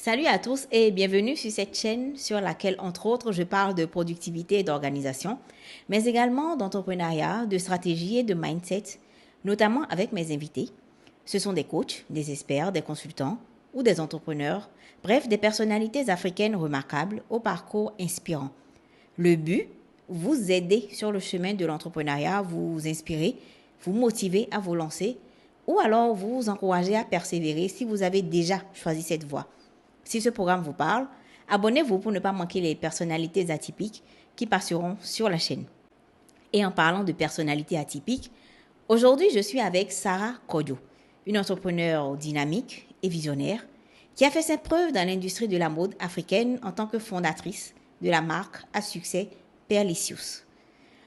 Salut à tous et bienvenue sur cette chaîne sur laquelle, entre autres, je parle de productivité et d'organisation, mais également d'entrepreneuriat, de stratégie et de mindset, notamment avec mes invités. Ce sont des coachs, des experts, des consultants ou des entrepreneurs, bref, des personnalités africaines remarquables au parcours inspirant. Le but, vous aider sur le chemin de l'entrepreneuriat, vous inspirer, vous motiver à vous lancer ou alors vous encourager à persévérer si vous avez déjà choisi cette voie. Si ce programme vous parle, abonnez-vous pour ne pas manquer les personnalités atypiques qui passeront sur la chaîne. Et en parlant de personnalités atypiques, aujourd'hui je suis avec Sarah Kodjo, une entrepreneure dynamique et visionnaire qui a fait ses preuves dans l'industrie de la mode africaine en tant que fondatrice de la marque à succès Perlicious.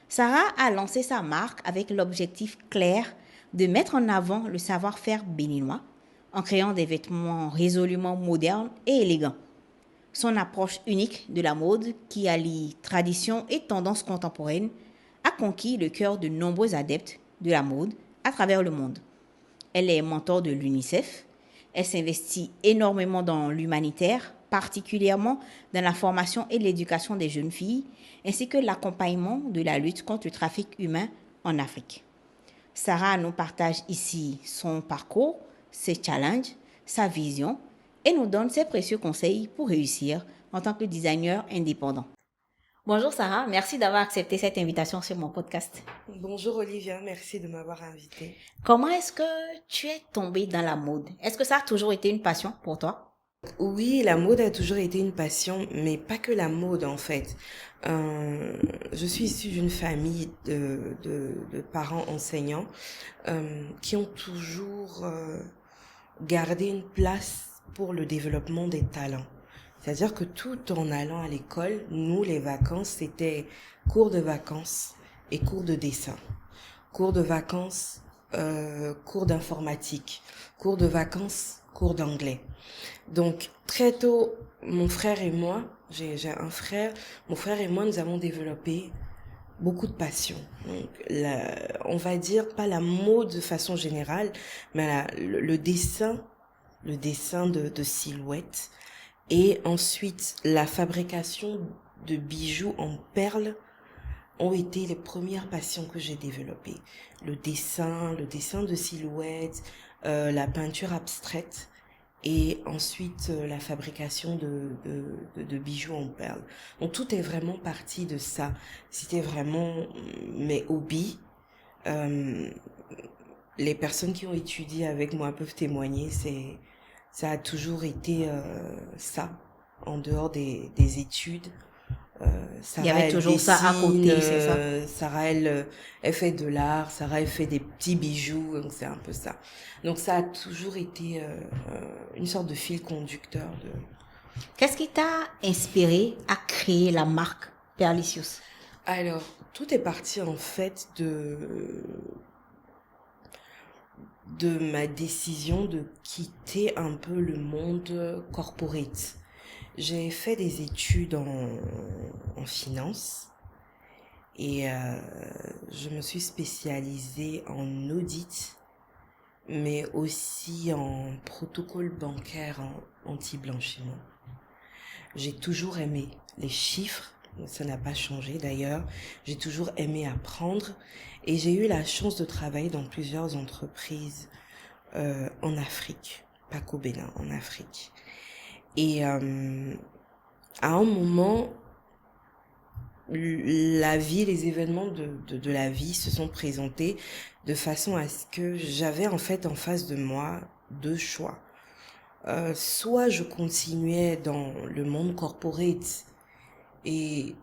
Sarah a lancé sa marque avec l'objectif clair de mettre en avant le savoir-faire béninois en créant des vêtements résolument modernes et élégants. Son approche unique de la mode, qui allie tradition et tendance contemporaine, a conquis le cœur de nombreux adeptes de la mode à travers le monde. Elle est mentor de l'UNICEF. Elle s'investit énormément dans l'humanitaire, particulièrement dans la formation et l'éducation des jeunes filles, ainsi que l'accompagnement de la lutte contre le trafic humain en Afrique. Sarah nous partage ici son parcours, ses challenges, sa vision et nous donne ses précieux conseils pour réussir en tant que designer indépendant. Bonjour Sarah, merci d'avoir accepté cette invitation sur mon podcast. Bonjour Olivia, merci de m'avoir invitée. Comment est-ce que tu es tombée dans la mode? Est-ce que ça a toujours été une passion pour toi? Oui, la mode a toujours été une passion, mais pas que la mode en fait. Je suis issue d'une famille de parents enseignants qui ont toujours gardé une place pour le développement des talents. C'est-à-dire que tout en allant à l'école, nous, les vacances, c'était cours de vacances et cours de dessin. Cours de vacances, cours d'informatique. Cours de vacances, cours d'anglais. Donc, très tôt, mon frère et moi, j'ai un frère, mon frère et moi, nous avons développé beaucoup de passion. Donc, on va dire pas la mode de façon générale, mais le dessin de silhouettes. Et ensuite, la fabrication de bijoux en perles ont été les premières passions que j'ai développées. Le dessin de silhouettes, la peinture abstraite et ensuite la fabrication de bijoux en perles. Donc tout est vraiment parti de ça. C'était vraiment mes hobbies. Les personnes qui ont étudié avec moi peuvent témoigner, ça a toujours été ça, en dehors des études. Il y Sarah, avait elle toujours ça à côté, dessine, c'est ça? Sarah, elle fait de l'art, Sarah, elle fait des petits bijoux, donc c'est un peu ça. Donc ça a toujours été une sorte de fil conducteur de... Qu'est-ce qui t'a inspiré à créer la marque Perlicious? Alors, tout est parti en fait de ma décision de quitter un peu le monde corporate. J'ai fait des études en finance et je me suis spécialisée en audit, mais aussi en protocole bancaire anti-blanchiment. J'ai toujours aimé les chiffres, ça n'a pas changé d'ailleurs. J'ai toujours aimé apprendre et j'ai eu la chance de travailler dans plusieurs entreprises en Afrique, pas qu'au Bénin, en Afrique. Et à un moment, la vie, les événements de la vie se sont présentés de façon à ce que j'avais en fait en face de moi deux choix. Soit je continuais dans le monde corporate et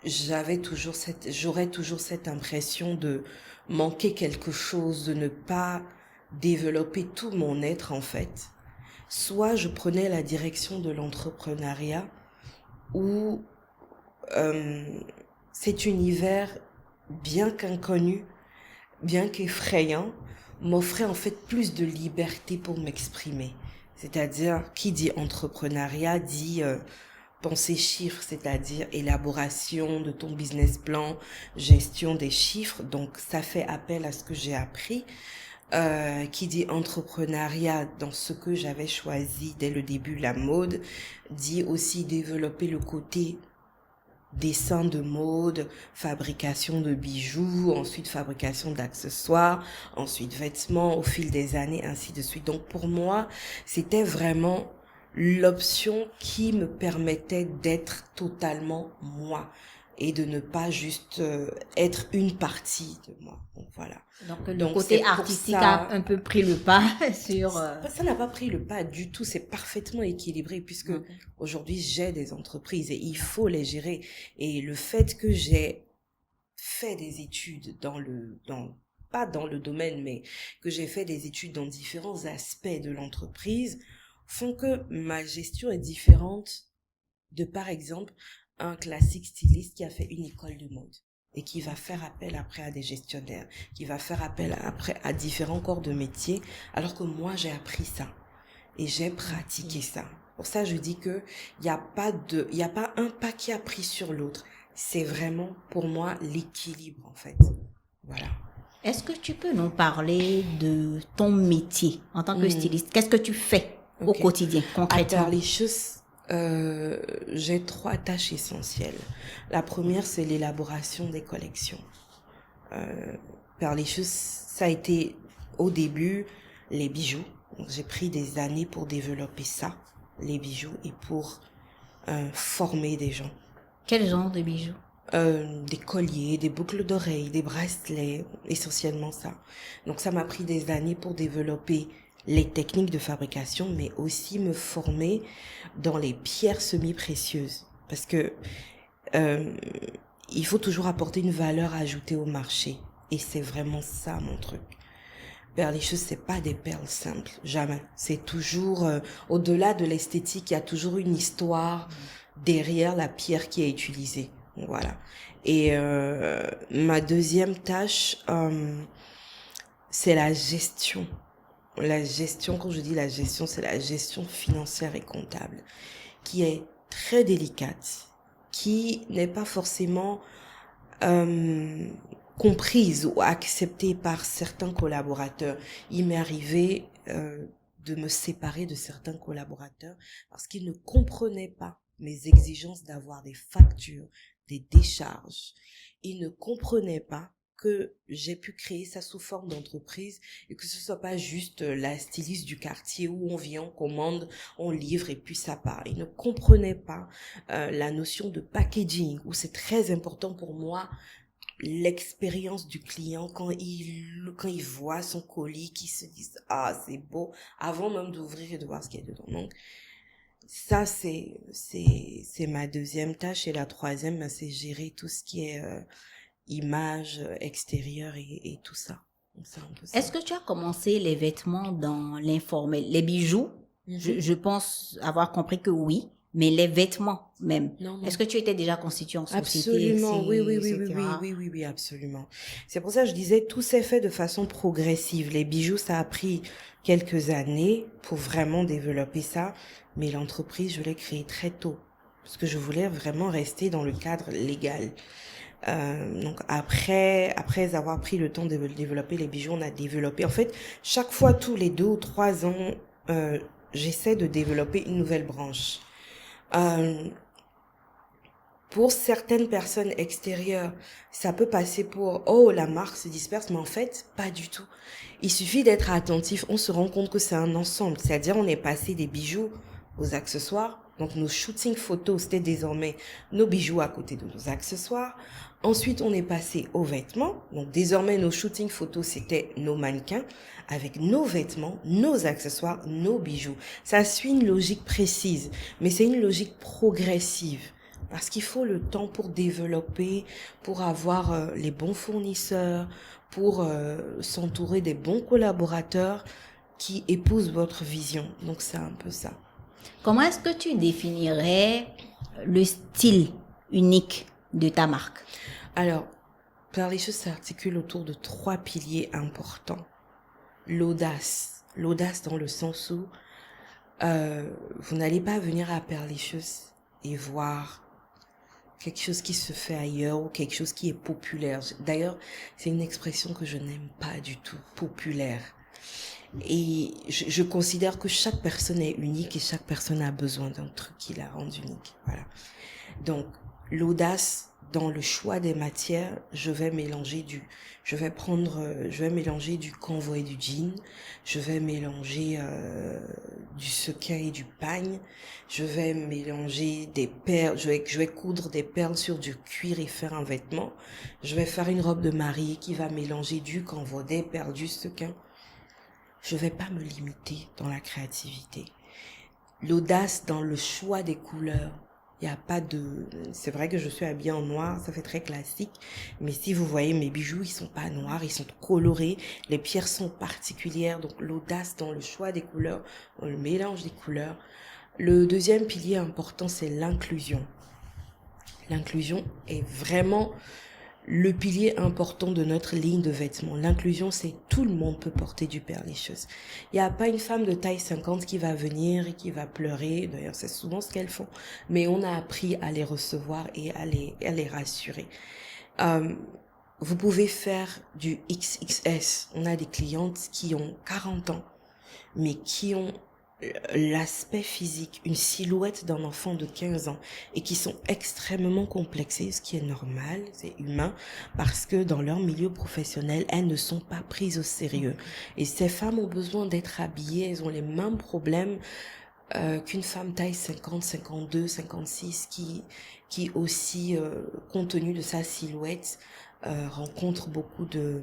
j'aurais toujours cette impression de manquer quelque chose, de ne pas développer tout mon être en fait. Soit je prenais la direction de l'entrepreneuriat où cet univers bien qu'inconnu, bien qu'effrayant, m'offrait en fait plus de liberté pour m'exprimer. C'est-à-dire, qui dit entrepreneuriat dit pensée chiffres, c'est-à-dire élaboration de ton business plan, gestion des chiffres. Donc, ça fait appel à ce que j'ai appris. Qui dit entrepreneuriat dans ce que j'avais choisi dès le début, la mode, dit aussi développer le côté dessin de mode, fabrication de bijoux, ensuite fabrication d'accessoires, ensuite vêtements au fil des années, ainsi de suite. Donc pour moi, c'était vraiment l'option qui me permettait d'être totalement moi et de ne pas juste être une partie de moi. Donc voilà. Donc le côté artistique a un peu pris le pas sur... Ça n'a pas pris le pas du tout, c'est parfaitement équilibré puisque aujourd'hui j'ai des entreprises et il faut les gérer. Et le fait que j'ai fait des études pas dans le domaine, mais que j'ai fait des études dans différents aspects de l'entreprise font que ma gestion est différente de, par exemple, un classique styliste qui a fait une école de mode et qui va faire appel après à des gestionnaires, qui va faire appel après à différents corps de métier, alors que moi j'ai appris ça et j'ai pratiqué ça. Pour ça je dis que il y a pas un pas qui a pris sur l'autre. C'est vraiment pour moi l'équilibre en fait. Voilà. Est-ce que tu peux nous parler de ton métier en tant que styliste? Qu'est-ce que tu fais au quotidien concrètement? À Perlichus, j'ai 3 tâches essentielles. La première, c'est l'élaboration des collections. Perlichus, ça a été au début les bijoux. Donc, j'ai pris des années pour développer ça, les bijoux, et pour former des gens. Quel genre de bijoux? Des colliers, des boucles d'oreilles, des bracelets, essentiellement ça. Donc ça m'a pris des années pour développer les techniques de fabrication, mais aussi me former dans les pierres semi-précieuses. Parce que il faut toujours apporter une valeur ajoutée au marché. Et c'est vraiment ça mon truc. Perlichus, c'est pas des perles simples, jamais. C'est toujours, au-delà de l'esthétique, il y a toujours une histoire derrière la pierre qui est utilisée. Voilà. Et ma deuxième tâche, c'est la gestion. La gestion, quand je dis la gestion, c'est la gestion financière et comptable, qui est très délicate, qui n'est pas forcément comprise ou acceptée par certains collaborateurs. Il m'est arrivé de me séparer de certains collaborateurs parce qu'ils ne comprenaient pas mes exigences d'avoir des factures, des décharges. Ils ne comprenaient pas que j'ai pu créer ça sous forme d'entreprise et que ce soit pas juste la styliste du quartier où on vient, on commande, on livre et puis ça part. Ils ne comprenaient pas la notion de packaging où c'est très important pour moi l'expérience du client quand il voit son colis, qu'il se dise ah c'est beau avant même d'ouvrir et de voir ce qu'il y a dedans. Donc ça c'est ma deuxième tâche et la troisième c'est gérer tout ce qui est image extérieure et tout ça. Donc, c'est un peu ça. Est-ce que tu as commencé les vêtements dans l'informel, les bijoux? Je pense avoir compris que oui, mais les vêtements même. Non. Est-ce que tu étais déjà constitué en société? Absolument, oui, absolument. C'est pour ça que je disais, tout s'est fait de façon progressive. Les bijoux, ça a pris quelques années pour vraiment développer ça, mais l'entreprise, je l'ai créée très tôt, parce que je voulais vraiment rester dans le cadre légal. Donc après avoir pris le temps de développer les bijoux, on a développé. En fait, chaque fois, tous les 2 ou 3 ans, j'essaie de développer une nouvelle branche. Pour certaines personnes extérieures, ça peut passer pour oh la marque se disperse, mais en fait pas du tout. Il suffit d'être attentif, on se rend compte que c'est un ensemble. C'est-à-dire on est passé des bijoux aux accessoires. Donc nos shootings photos, c'était désormais nos bijoux à côté de nos accessoires. Ensuite, on est passé aux vêtements. Donc désormais, nos shootings photos, c'était nos mannequins avec nos vêtements, nos accessoires, nos bijoux. Ça suit une logique précise, mais c'est une logique progressive. Parce qu'il faut le temps pour développer, pour avoir les bons fournisseurs, pour s'entourer des bons collaborateurs qui épousent votre vision. Donc c'est un peu ça. Comment est-ce que tu définirais le style unique de ta marque? Alors, Perlichus s'articule autour de 3 piliers importants. L'audace. L'audace dans le sens où vous n'allez pas venir à Perlichus et voir quelque chose qui se fait ailleurs ou quelque chose qui est populaire. D'ailleurs, c'est une expression que je n'aime pas du tout, populaire. Et je considère que chaque personne est unique et chaque personne a besoin d'un truc qui la rend unique. Voilà. Donc, l'audace dans le choix des matières, je vais mélanger du convoi et du jean, je vais mélanger du sequin et du pagne, je vais mélanger des perles, je vais coudre des perles sur du cuir et faire un vêtement, je vais faire une robe de mariée qui va mélanger du convoi, des perles, du sequin. Je vais pas me limiter dans la créativité. L'audace dans le choix des couleurs. Il y a pas de... C'est vrai que je suis habillée en noir, ça fait très classique. Mais si vous voyez mes bijoux, ils sont pas noirs, ils sont colorés. Les pierres sont particulières. Donc l'audace dans le choix des couleurs, dans le mélange des couleurs. Le deuxième pilier important, c'est l'inclusion. L'inclusion est vraiment le pilier important de notre ligne de vêtements. L'inclusion, c'est tout le monde peut porter du perlicheuse. Il n'y a pas une femme de taille 50 qui va venir et qui va pleurer. D'ailleurs, c'est souvent ce qu'elles font. Mais on a appris à les recevoir et à les rassurer. Vous pouvez faire du XXS. On a des clientes qui ont 40 ans, mais qui ont l'aspect physique, une silhouette d'un enfant de 15 ans et qui sont extrêmement complexées, ce qui est normal, c'est humain, parce que dans leur milieu professionnel, elles ne sont pas prises au sérieux. Et ces femmes ont besoin d'être habillées, elles ont les mêmes problèmes qu'une femme taille 50, 52, 56 qui aussi, compte tenu de sa silhouette, rencontre beaucoup de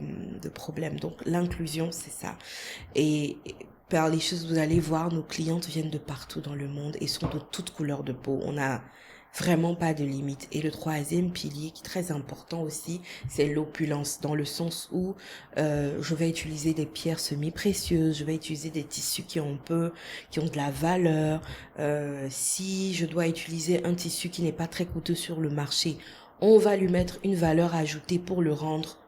problèmes. Donc l'inclusion, c'est ça. Et Perlicheuse, vous allez voir, nos clientes viennent de partout dans le monde et sont de toutes couleurs de peau. On n'a vraiment pas de limite. Et le troisième pilier, qui est très important aussi, c'est l'opulence, dans le sens où je vais utiliser des pierres semi-précieuses, je vais utiliser des tissus qui ont de la valeur. Si je dois utiliser un tissu qui n'est pas très coûteux sur le marché, on va lui mettre une valeur ajoutée pour le rendre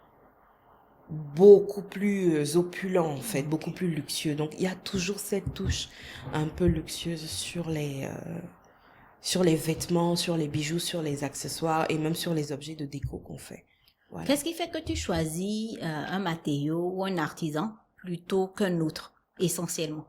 beaucoup plus opulent en fait, beaucoup plus luxueux. Donc il y a toujours cette touche un peu luxueuse sur les vêtements, sur les bijoux, sur les accessoires et même sur les objets de déco qu'on fait. Voilà. Qu'est-ce qui fait que tu choisis un matériau ou un artisan plutôt qu'un autre, essentiellement?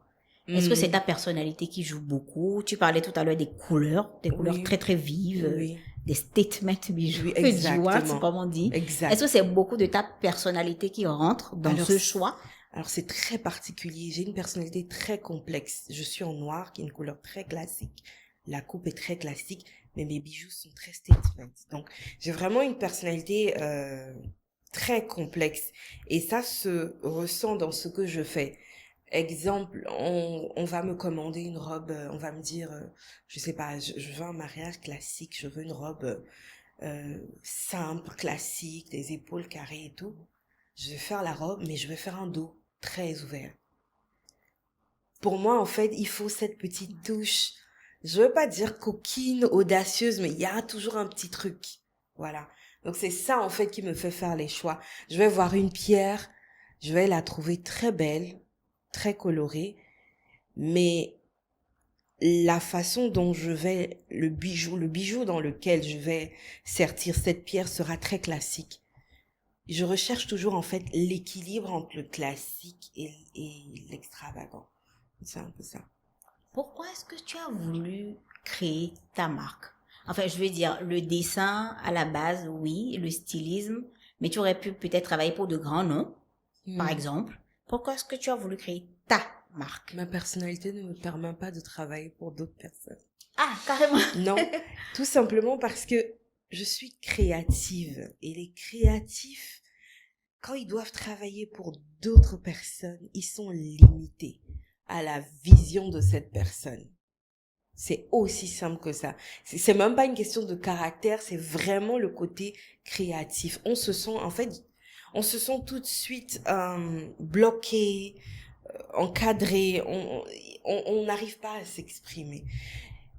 Est-ce que c'est ta personnalité qui joue beaucoup? Tu parlais tout à l'heure des couleurs Oui. très très vives, Oui. des statement bijoux, Oui, tu vois, exactement. c'est comme on dit. Exact. Est-ce que c'est beaucoup de ta personnalité qui rentre dans ce choix? Alors c'est très particulier. J'ai une personnalité très complexe. Je suis en noir, qui est une couleur très classique. La coupe est très classique, mais mes bijoux sont très statement. Donc j'ai vraiment une personnalité très complexe. Et ça se ressent dans ce que je fais. Exemple, on va me commander une robe, on va me dire, je sais pas, je veux un mariage classique, je veux une robe simple, classique, des épaules carrées et tout. Je vais faire la robe, mais je vais faire un dos très ouvert. Pour moi, en fait, il faut cette petite touche. Je veux pas dire coquine, audacieuse, mais il y a toujours un petit truc. Voilà. Donc c'est ça, en fait, qui me fait faire les choix. Je vais voir une pierre, je vais la trouver très belle, très colorée, mais la façon dont le bijou dans lequel je vais sertir cette pierre sera très classique. Je recherche toujours en fait l'équilibre entre le classique et l'extravagant. C'est un peu ça. Pourquoi est-ce que tu as voulu créer ta marque? Enfin, je veux dire, le dessin à la base, oui, le stylisme, mais tu aurais pu peut-être travailler pour de grands noms, par exemple. Pourquoi est-ce que tu as voulu créer ta marque? Ma personnalité ne me permet pas de travailler pour d'autres personnes. Ah, carrément. Non, tout simplement parce que je suis créative. Et les créatifs, quand ils doivent travailler pour d'autres personnes, ils sont limités à la vision de cette personne. C'est aussi simple que ça. C'est même pas une question de caractère, c'est vraiment le côté créatif. On se sent tout de suite bloqué, encadré, on n'arrive pas à s'exprimer.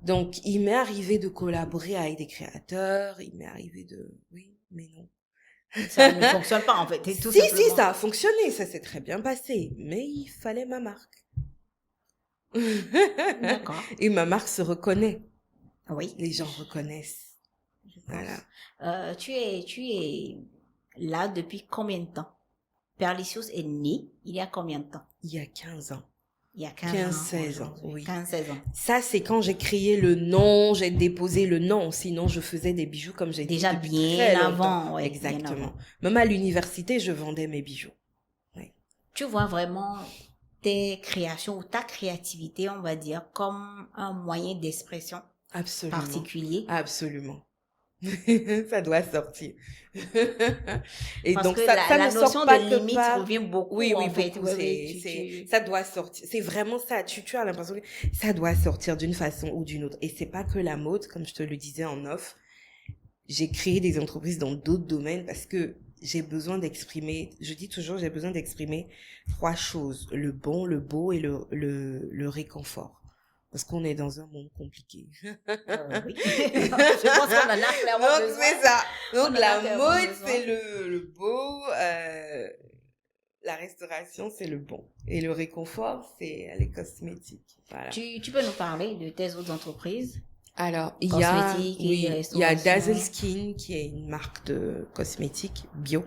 Donc, il m'est arrivé de collaborer avec des créateurs, il m'est arrivé oui, mais non. Ça ne fonctionne pas, en fait. Si, ça a fonctionné, ça s'est très bien passé, mais il fallait ma marque. D'accord. Et ma marque se reconnaît. Oui. Les gens reconnaissent. Voilà. Tu es là depuis combien de temps? Perlicious est né il y a combien de temps? Il y a 15 ans. Il y a 15 15, ans 16 ans, oui. 15-16 ans. Ça, c'est quand j'ai créé le nom, j'ai déposé le nom. Sinon, je faisais des bijoux comme j'ai dit Déjà depuis bien très longtemps. avant, ouais, Exactement. bien avant. Même à l'université, je vendais mes bijoux. Oui. Tu vois vraiment tes créations ou ta créativité, on va dire, comme un moyen d'expression Absolument. particulier. Absolument. Ça doit sortir. Et Parce donc que ça la ne notion sort pas de que limite par... revient beaucoup, Oui, en fait. beaucoup. Oui, Ça doit sortir. C'est vraiment ça. Tu as l'impression que ça doit sortir d'une façon ou d'une autre. Et c'est pas que la mode, comme je te le disais en off. J'ai créé des entreprises dans d'autres domaines parce que j'ai besoin d'exprimer, je dis toujours, j'ai besoin d'exprimer 3 choses. Le bon, le beau et le réconfort. Parce qu'on est dans un monde compliqué. oui. Je pense qu'on en a clairement Donc, besoin. c'est ça. Donc, On en a la clairement mode, besoin. c'est le beau. La restauration, c'est le bon. Et le réconfort, c'est les cosmétiques. Voilà. Tu peux nous parler de tes autres entreprises? Alors, il y a restauration. Dazzle Skin, qui est une marque de cosmétiques bio,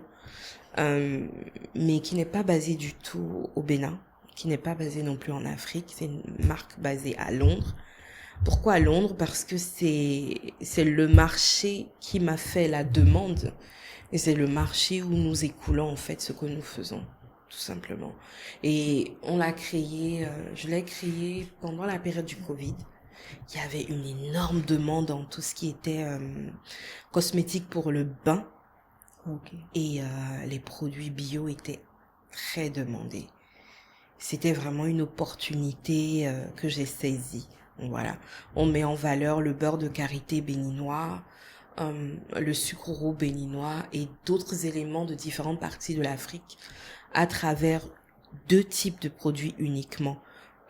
mais qui n'est pas basée du tout au Bénin, qui n'est pas basée non plus en Afrique. C'est une marque basée à Londres. Pourquoi à Londres? Parce que c'est le marché qui m'a fait la demande. Et c'est le marché où nous écoulons, en fait, ce que nous faisons, tout simplement. Et je l'ai créé pendant la période du Covid. Il y avait une énorme demande en tout ce qui était cosmétique pour le bain. Okay. Et les produits bio étaient très demandés. C'était vraiment une opportunité que j'ai saisie. Voilà. On met en valeur le beurre de karité béninois, le sucre roux béninois et d'autres éléments de différentes parties de l'Afrique à travers 2 types de produits uniquement.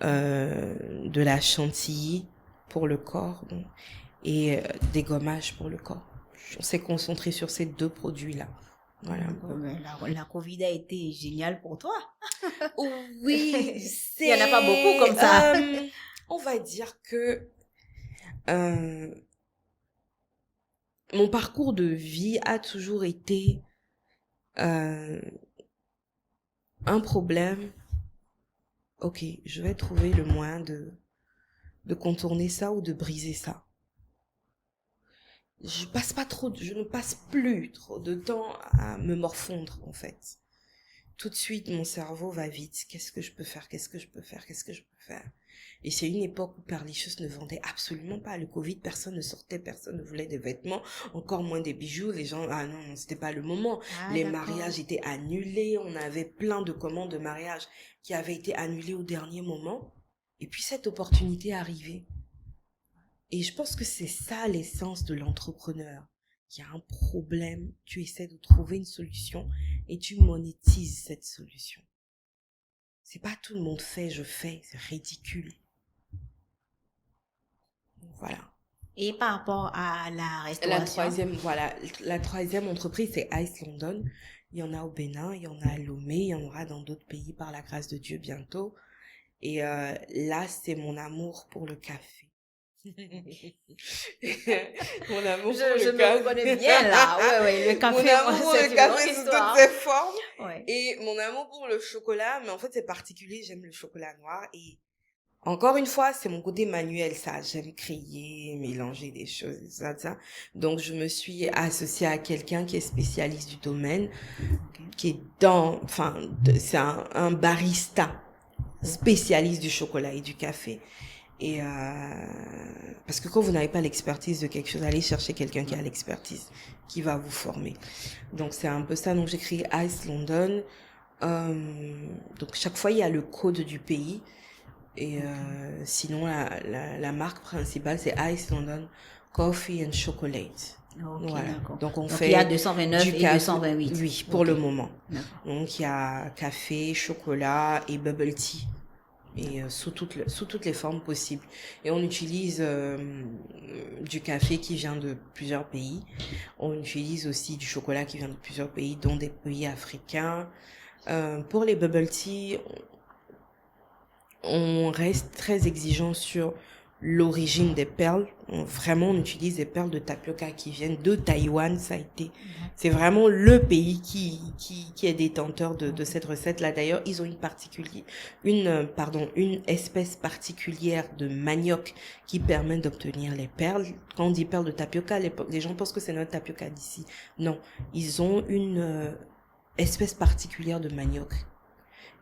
De la chantilly pour le corps et des gommages pour le corps. On s'est concentré sur ces 2 produits-là. Voilà. La Covid a été géniale pour toi. Oui, il n'y en a pas beaucoup comme ça. On va dire que mon parcours de vie a toujours été un problème. Ok, je vais trouver le moyen de contourner ça ou de briser ça. Je ne passe plus trop de temps à me morfondre, en fait. Tout de suite, mon cerveau va vite. Qu'est-ce que je peux faire? Et c'est une époque où Perlicious ne vendait absolument pas. Le Covid, personne ne sortait, personne ne voulait des vêtements, encore moins des bijoux. Les gens, non, c'était pas le moment. Les mariages étaient annulés. On avait plein de commandes de mariage qui avaient été annulées au dernier moment. Et puis cette opportunité est arrivée. Et je pense que c'est ça l'essence de l'entrepreneur. Il y a un problème, tu essaies de trouver une solution et tu monétises cette solution. C'est pas tout le monde fait, je fais, c'est ridicule. Voilà. Et par rapport à la restauration? La troisième entreprise, c'est Ice London. Il y en a au Bénin, il y en a à Lomé, il y en aura dans d'autres pays par la grâce de Dieu bientôt. Et là, c'est mon amour pour le café. Mon amour pour le café. Je me reconnais bien là. Ouais, le café. Mon amour pour le café sous toutes ses formes. Ouais. Et mon amour pour le chocolat, mais en fait c'est particulier, j'aime le chocolat noir. Et encore une fois, c'est mon côté manuel, ça. J'aime créer, mélanger des choses, ça. Donc je me suis associée à quelqu'un qui est spécialiste du domaine, qui est c'est un barista spécialiste du chocolat et du café. Et parce que quand vous n'avez pas l'expertise de quelque chose, allez chercher quelqu'un qui a l'expertise, qui va vous former. Donc c'est un peu ça. Donc j'ai créé Ice London. Donc chaque fois il y a le code du pays. Et sinon la marque principale c'est Ice London Coffee and Chocolate. Okay, voilà. Donc il y a 229 et 228. Oui, pour le moment. Donc il y a café, chocolat et bubble tea. Et sous toutes les formes possibles. Et on utilise du café qui vient de plusieurs pays. On utilise aussi du chocolat qui vient de plusieurs pays, dont des pays africains. Pour les bubble tea, on reste très exigeant sur l'origine des perles. Vraiment, on utilise des perles de tapioca qui viennent de Taïwan. C'est vraiment le pays qui est détenteur de cette recette-là. D'ailleurs, ils ont une espèce particulière de manioc qui permet d'obtenir les perles. Quand on dit perles de tapioca, les gens pensent que c'est notre tapioca d'ici. Non, ils ont une espèce particulière de manioc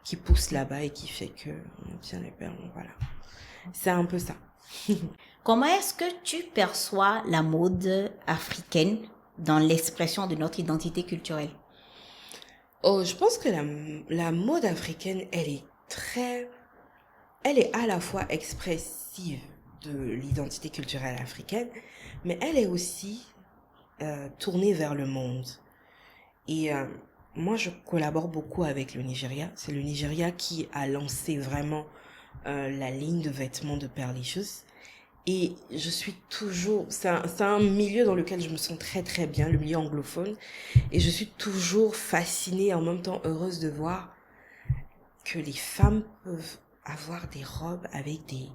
qui pousse là-bas et qui fait que on obtient les perles. Voilà. C'est un peu ça. Comment est-ce que tu perçois la mode africaine dans l'expression de notre identité culturelle? Oh, je pense que la mode africaine, elle est à la fois expressive de l'identité culturelle africaine, mais elle est aussi tournée vers le monde. Et moi, je collabore beaucoup avec le Nigeria. C'est le Nigeria qui a lancé vraiment la ligne de vêtements de Perlicious. Et je suis toujours... C'est un milieu dans lequel je me sens très très bien, le milieu anglophone. Et je suis toujours fascinée et en même temps heureuse de voir que les femmes peuvent avoir des robes avec des...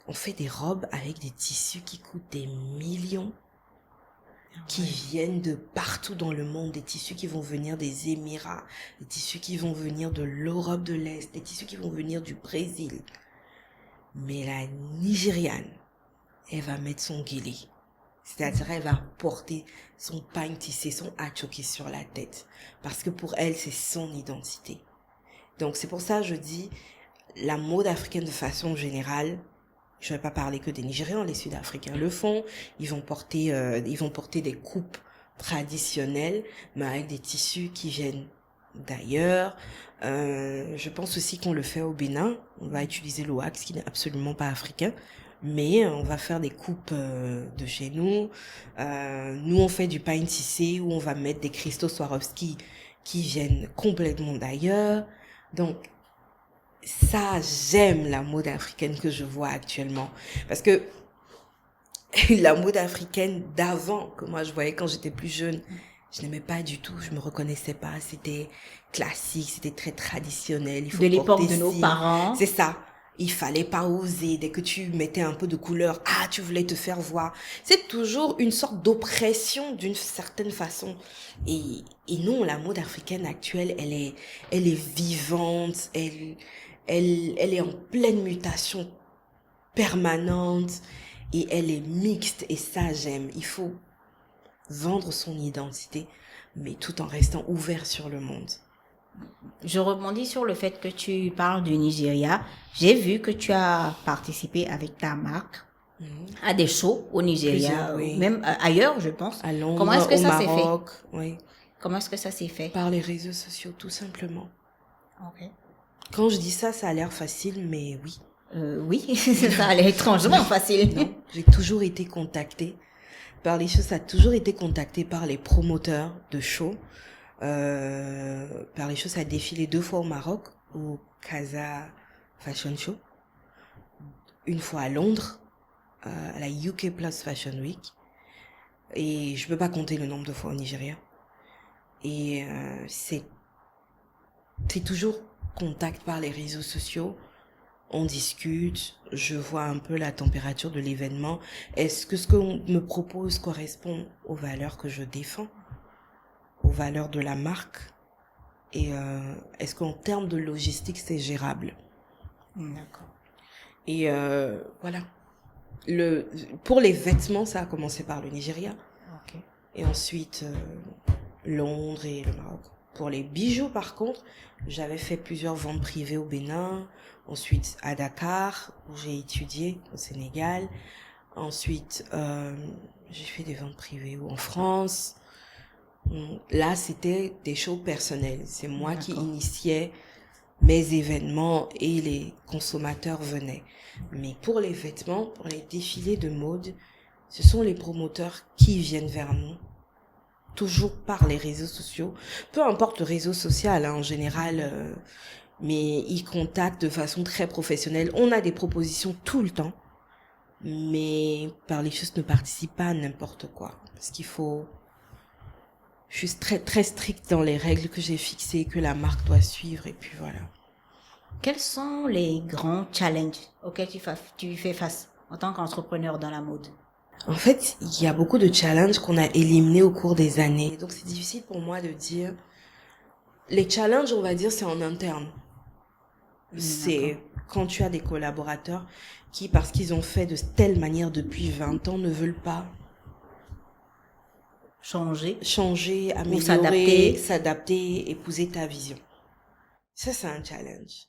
On fait des robes avec des tissus qui coûtent des millions, qui viennent de partout dans le monde, des tissus qui vont venir des Émirats, des tissus qui vont venir de l'Europe de l'Est, des tissus qui vont venir du Brésil. Mais la Nigériane, elle va mettre son guélé. C'est-à-dire, elle va porter son pagne tissé, son achoké sur la tête. Parce que pour elle, c'est son identité. Donc, c'est pour ça que je dis, la mode africaine de façon générale, je vais pas parler que des Nigérians, les Sud-Africains le font. Ils vont porter des coupes traditionnelles, mais avec des tissus qui viennent d'ailleurs. Je pense aussi qu'on le fait au Bénin. On va utiliser le wax, qui n'est absolument pas africain, mais on va faire des coupes de chez nous. Nous, on fait du pain tissé où on va mettre des cristaux Swarovski qui viennent complètement d'ailleurs. Donc, ça, j'aime la mode africaine que je vois actuellement. Parce que la mode africaine d'avant, que moi je voyais quand j'étais plus jeune, je n'aimais pas du tout, je me reconnaissais pas. C'était classique, c'était très traditionnel. Il faut de l'époque de ci. nos parents. C'est ça. Il fallait pas oser. Dès que tu mettais un peu de couleur, tu voulais te faire voir. C'est toujours une sorte d'oppression d'une certaine façon. Et non, la mode africaine actuelle, elle est vivante, elle est en pleine mutation permanente et elle est mixte et ça j'aime. Il faut vendre son identité mais tout en restant ouvert sur le monde. Je rebondis sur le fait que tu parles du Nigeria. J'ai vu que tu as participé avec ta marque à des shows au Nigeria, oui. même ailleurs, je pense. À Londres, comment est-ce que au ça Maroc, s'est fait? Oui. Comment est-ce que ça s'est fait? Par les réseaux sociaux, tout simplement. Ok. Quand je dis ça, ça a l'air facile, mais oui. Oui, ça a l'air étrangement facile. Non, j'ai toujours été contactée par les shows, ça a toujours été contacté par les promoteurs de shows. Par les shows, ça a défilé 2 fois au Maroc, au Casa Fashion Show. Une fois à Londres, à la UK Plus Fashion Week. Et je peux pas compter le nombre de fois au Nigeria. Et c'est toujours contact par les réseaux sociaux. On discute, je vois un peu la température de l'événement. Est-ce que ce qu'on me propose correspond aux valeurs que je défends, aux valeurs de la marque? Et est-ce qu'en termes de logistique, c'est gérable? D'accord. Et voilà. Pour les vêtements, ça a commencé par le Nigeria. Ok. Et ensuite, Londres et le Maroc. Pour les bijoux, par contre, j'avais fait plusieurs ventes privées au Bénin. Ensuite, à Dakar, où j'ai étudié, au Sénégal. Ensuite, j'ai fait des ventes privées en France. Là, c'était des shows personnels. C'est moi qui initiais mes événements et les consommateurs venaient. Mais pour les vêtements, pour les défilés de mode, ce sont les promoteurs qui viennent vers nous. Toujours par les réseaux sociaux. Peu importe le réseau social, en général, mais ils contactent de façon très professionnelle. On a des propositions tout le temps, mais Perlicious ne participe pas à n'importe quoi. Parce qu'il faut... Je suis très, très stricte dans les règles que j'ai fixées, que la marque doit suivre, et puis voilà. Quels sont les grands challenges auxquels tu fais face? en tant qu'entrepreneur dans la mode? En fait, il y a beaucoup de challenges qu'on a éliminés au cours des années. Donc, c'est difficile pour moi de dire. Les challenges, on va dire, c'est en interne. C'est quand tu as des collaborateurs qui, parce qu'ils ont fait de telle manière depuis 20 ans, ne veulent pas changer, améliorer, s'adapter, épouser ta vision. Ça, c'est un challenge.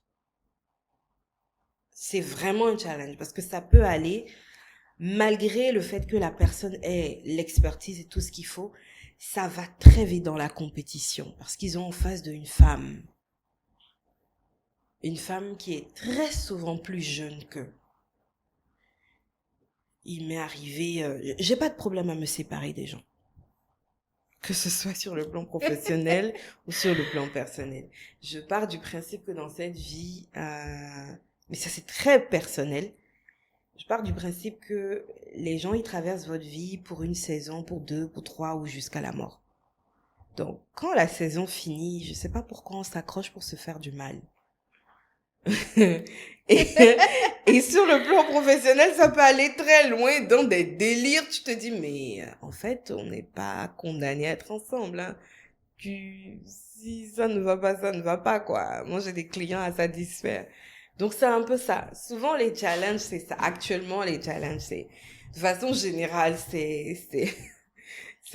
C'est vraiment un challenge parce que ça peut aller malgré le fait que la personne ait l'expertise et tout ce qu'il faut, ça va très vite dans la compétition parce qu'ils ont en face d'une femme. Une femme qui est très souvent plus jeune qu'eux. Il m'est arrivé, j'ai pas de problème à me séparer des gens. Que ce soit sur le plan professionnel ou sur le plan personnel. Je pars du principe que dans cette vie, mais ça c'est très personnel, je pars du principe que les gens, ils traversent votre vie pour une saison, pour 2, pour 3 ou jusqu'à la mort. Donc, quand la saison finit, je sais pas pourquoi on s'accroche pour se faire du mal. et sur le plan professionnel, ça peut aller très loin dans des délires. Tu te dis, mais en fait, on n'est pas condamnés à être ensemble. Hein. Si ça ne va pas, ça ne va pas, quoi. Moi, j'ai des clients à satisfaire. Donc, c'est un peu ça. Souvent, les challenges, c'est ça. Actuellement, les challenges, c'est... De façon générale, c'est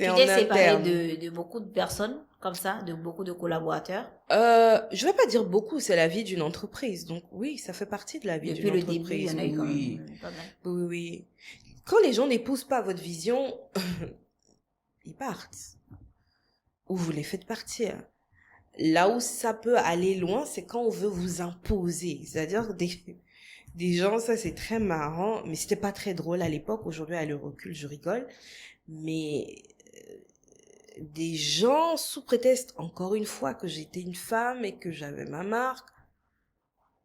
en Tu t'es séparé interne. de beaucoup de personnes, comme ça, de beaucoup de collaborateurs? Je vais pas dire beaucoup, c'est la vie d'une entreprise. Donc oui, ça fait partie de la vie d'une entreprise. Depuis le début, il y en a eu quand même pas mal. Oui. Quand les gens n'épousent pas votre vision, ils partent. Ou vous les faites partir. Là où ça peut aller loin, c'est quand on veut vous imposer. C'est-à-dire des gens, ça c'est très marrant, mais c'était pas très drôle à l'époque. Aujourd'hui, à le recul, je rigole. Mais des gens, sous prétexte, encore une fois, que j'étais une femme et que j'avais ma marque,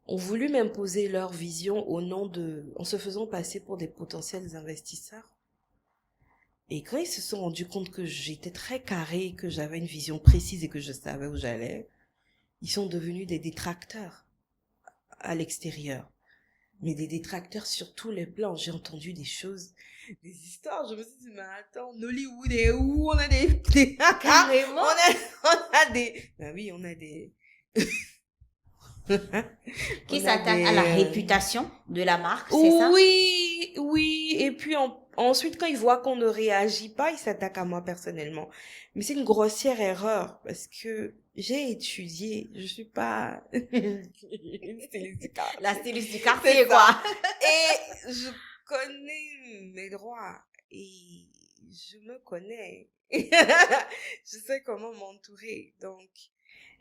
ont voulu m'imposer leur vision en se faisant passer pour des potentiels investisseurs. Et quand ils se sont rendus compte que j'étais très carrée, que j'avais une vision précise et que je savais où j'allais, ils sont devenus des détracteurs à l'extérieur. Mais des détracteurs sur tous les plans. J'ai entendu des choses, des histoires. Je me suis dit, mais attends, Nollywood est où? On a des... Carrément. on a des... Ben oui, on a des... Qui s'attaque à la réputation de la marque, c'est ça? Oui. Et puis ensuite, quand ils voient qu'on ne réagit pas, ils s'attaquent à moi personnellement. Mais c'est une grossière erreur parce que j'ai étudié. Je suis pas une styliste du quartier. La styliste du quartier, quoi. Et je connais mes droits et je me connais. Je sais comment m'entourer. Donc,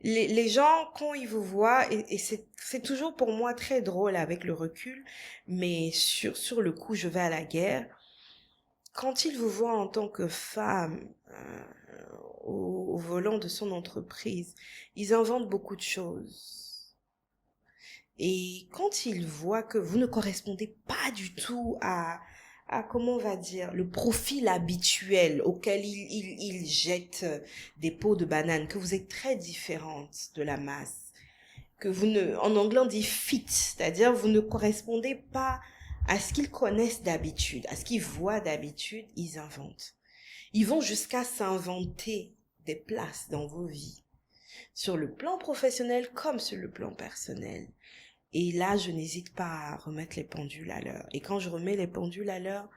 les gens, quand ils vous voient, et c'est toujours pour moi très drôle avec le recul, mais sur le coup, je vais à la guerre. Quand ils vous voient en tant que femme au volant de son entreprise, ils inventent beaucoup de choses. Et quand ils voient que vous ne correspondez pas du tout à comment on va dire, le profil habituel auquel ils jettent des pots de banane, que vous êtes très différente de la masse, que en anglais on dit fit, c'est-à-dire vous ne correspondez pas à ce qu'ils connaissent d'habitude, à ce qu'ils voient d'habitude, ils inventent. Ils vont jusqu'à s'inventer des places dans vos vies, sur le plan professionnel comme sur le plan personnel. Et là, je n'hésite pas à remettre les pendules à l'heure. Et quand je remets les pendules à l'heure,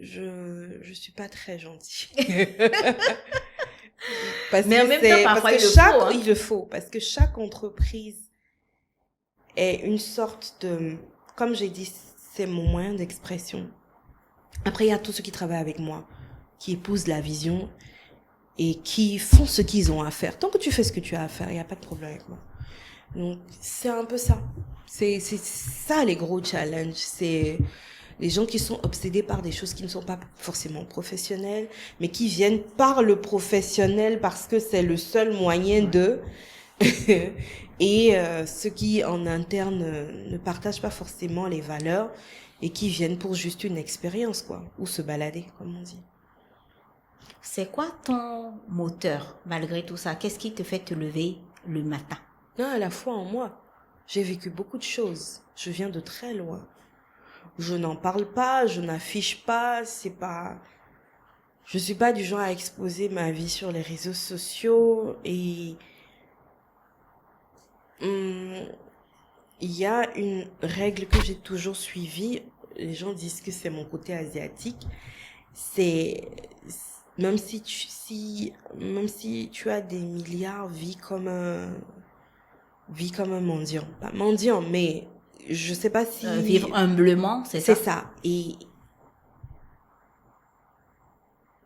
je suis pas très gentille. Mais en même temps, parfois, il le faut. Parce que chaque entreprise est une sorte de... Comme j'ai dit, c'est mon moyen d'expression. Après, il y a tous ceux qui travaillent avec moi, qui épousent la vision et qui font ce qu'ils ont à faire. Tant que tu fais ce que tu as à faire, il n'y a pas de problème avec moi. Donc, c'est un peu ça. C'est ça les gros challenges. C'est les gens qui sont obsédés par des choses qui ne sont pas forcément professionnelles, mais qui viennent par le professionnel parce que c'est le seul moyen de... Et ceux qui, en interne, ne partagent pas forcément les valeurs et qui viennent pour juste une expérience, quoi. Ou se balader, comme on dit. C'est quoi ton moteur, malgré tout ça? Qu'est-ce qui te fait te lever le matin? Non, à la fois en moi. J'ai vécu beaucoup de choses. Je viens de très loin. Je n'en parle pas, je n'affiche pas, je suis pas du genre à exposer ma vie sur les réseaux sociaux et hum, il y a une règle que j'ai toujours suivie. Les gens disent que c'est mon côté asiatique. C'est même si tu as des milliards, vis comme un mendiant. Pas mendiant, mais je sais pas Vivre humblement, c'est c'est ça? ça. Et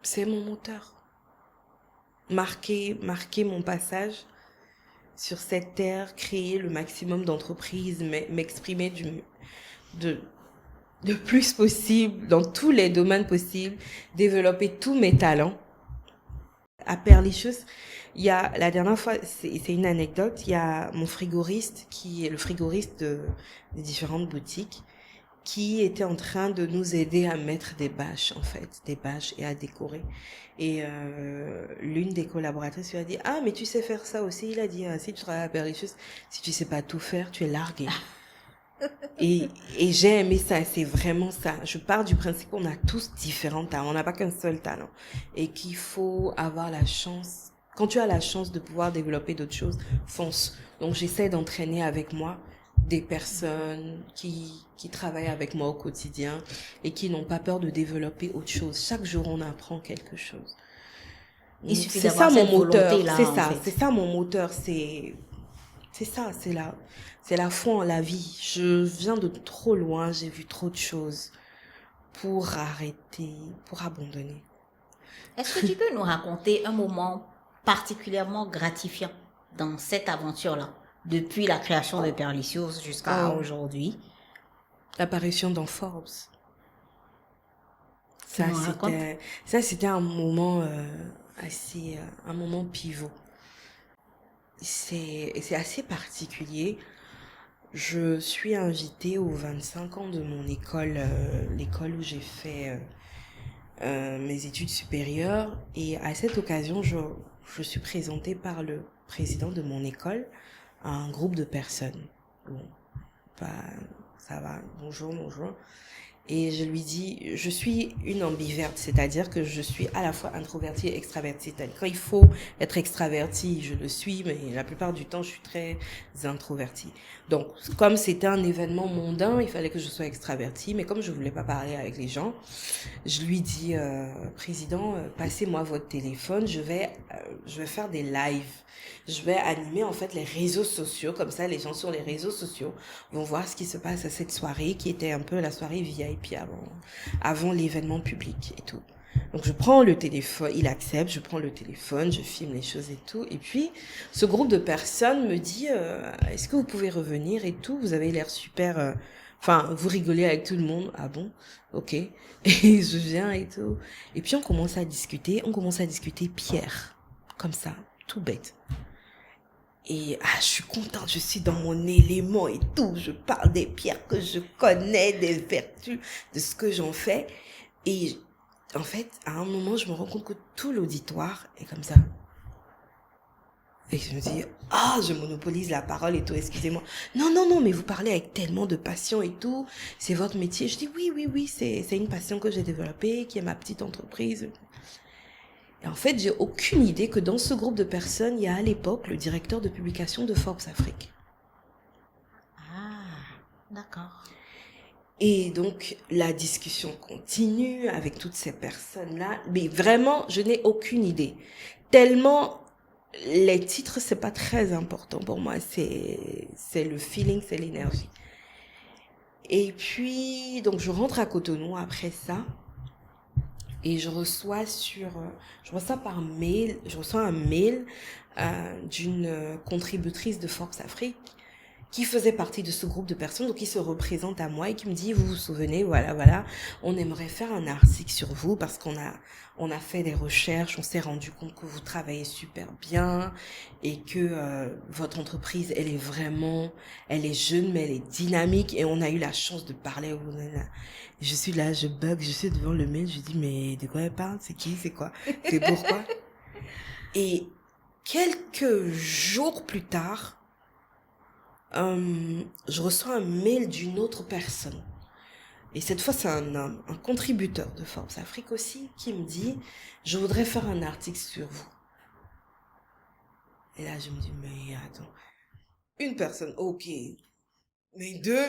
c'est mon moteur. Marquer mon passage sur cette terre, créer le maximum d'entreprises, m'exprimer de, le plus possible, dans tous les domaines possibles, développer tous mes talents. À Perlichus, il y a, la dernière fois, c'est une anecdote, il y a mon frigoriste, qui est le frigoriste des différentes boutiques, qui était en train de nous aider à mettre des bâches, en fait, des bâches et à décorer. Et l'une des collaboratrices lui a dit, ah, mais tu sais faire ça aussi. Il a dit, si tu travailles à Perlichus, si tu sais pas tout faire, tu es largué. Et j'ai aimé ça, c'est vraiment ça. Je pars du principe qu'on a tous différents talents, on n'a pas qu'un seul talent. Et qu'il faut avoir la chance, quand tu as la chance de pouvoir développer d'autres choses, fonce. Donc j'essaie d'entraîner avec moi des personnes qui travaillent avec moi au quotidien et qui n'ont pas peur de développer autre chose. Chaque jour, on apprend quelque chose. Il suffit C'est d'avoir ça mon cette moteur, volonté-là, c'est en ça, fait. c'est ça mon moteur, c'est ça, c'est la foi en la vie. Je viens de trop loin, j'ai vu trop de choses pour arrêter, pour abandonner. Est-ce que tu peux nous raconter un moment particulièrement gratifiant dans cette aventure-là, depuis la création de Perlicious jusqu'à Oh, aujourd'hui? l'apparition dans Forbes. Tu nous racontes? Ça c'était un moment un moment pivot. C'est assez particulier. Je suis invitée aux 25 ans de mon école, l'école où j'ai fait mes études supérieures. Et à cette occasion, je suis présentée par le président de mon école à un groupe de personnes. Bon, pas, ça va, bonjour, bonjour. Et je lui dis, je suis une ambiverte, c'est-à-dire que je suis à la fois introvertie et extravertie. Quand il faut être extravertie, je le suis, mais la plupart du temps, je suis très introvertie. Donc, comme c'était un événement mondain, il fallait que je sois extravertie, mais comme je voulais pas parler avec les gens, je lui dis, président, passez-moi votre téléphone, je vais faire des lives. Je vais animer en fait les réseaux sociaux, comme ça les gens sur les réseaux sociaux vont voir ce qui se passe à cette soirée qui était un peu la soirée VIP avant l'événement public et tout. Donc je prends le téléphone, il accepte, je prends le téléphone, je filme les choses et tout. Et puis ce groupe de personnes me dit est-ce que vous pouvez revenir et tout, vous avez l'air super... Enfin, vous rigolez avec tout le monde. Ah bon? Ok. Et je viens et tout. Et puis on commence à discuter pierre. Comme ça, tout bête. Et je suis contente, je suis dans mon élément et tout. Je parle des pierres que je connais, des vertus, de ce que j'en fais. Et en fait, à un moment, je me rends compte que tout l'auditoire est comme ça. Et je me dis, je monopolise la parole et tout, excusez-moi. Non, mais vous parlez avec tellement de passion et tout. C'est votre métier. Je dis, oui, c'est une passion que j'ai développée, qui est ma petite entreprise. Et en fait, j'ai aucune idée que dans ce groupe de personnes, il y a à l'époque le directeur de publication de Forbes Afrique. Ah, d'accord. Et donc, la discussion continue avec toutes ces personnes-là. Mais vraiment, je n'ai aucune idée. Tellement, les titres, c'est pas très important pour moi. C'est le feeling, c'est l'énergie. Et puis, donc, je rentre à Cotonou après ça. Et je reçois par mail, je reçois un mail d'une contributrice de Forbes Afrique qui faisait partie de ce groupe de personnes, donc qui se représente à moi et qui me dit, vous vous souvenez, voilà, on aimerait faire un article sur vous parce qu'on a fait des recherches, on s'est rendu compte que vous travaillez super bien et que votre entreprise, elle est jeune, mais elle est dynamique et on a eu la chance de parler. Je suis là, je bug, je suis devant le mail, je dis, mais de quoi elle parle? C'est qui? C'est quoi? C'est pourquoi? Et quelques jours plus tard, je reçois un mail d'une autre personne Et cette fois, c'est un homme, un contributeur de Forbes Afrique aussi, qui me dit, je voudrais faire un article sur vous. Et là, je me dis, mais attends, une personne, ok, mais deux,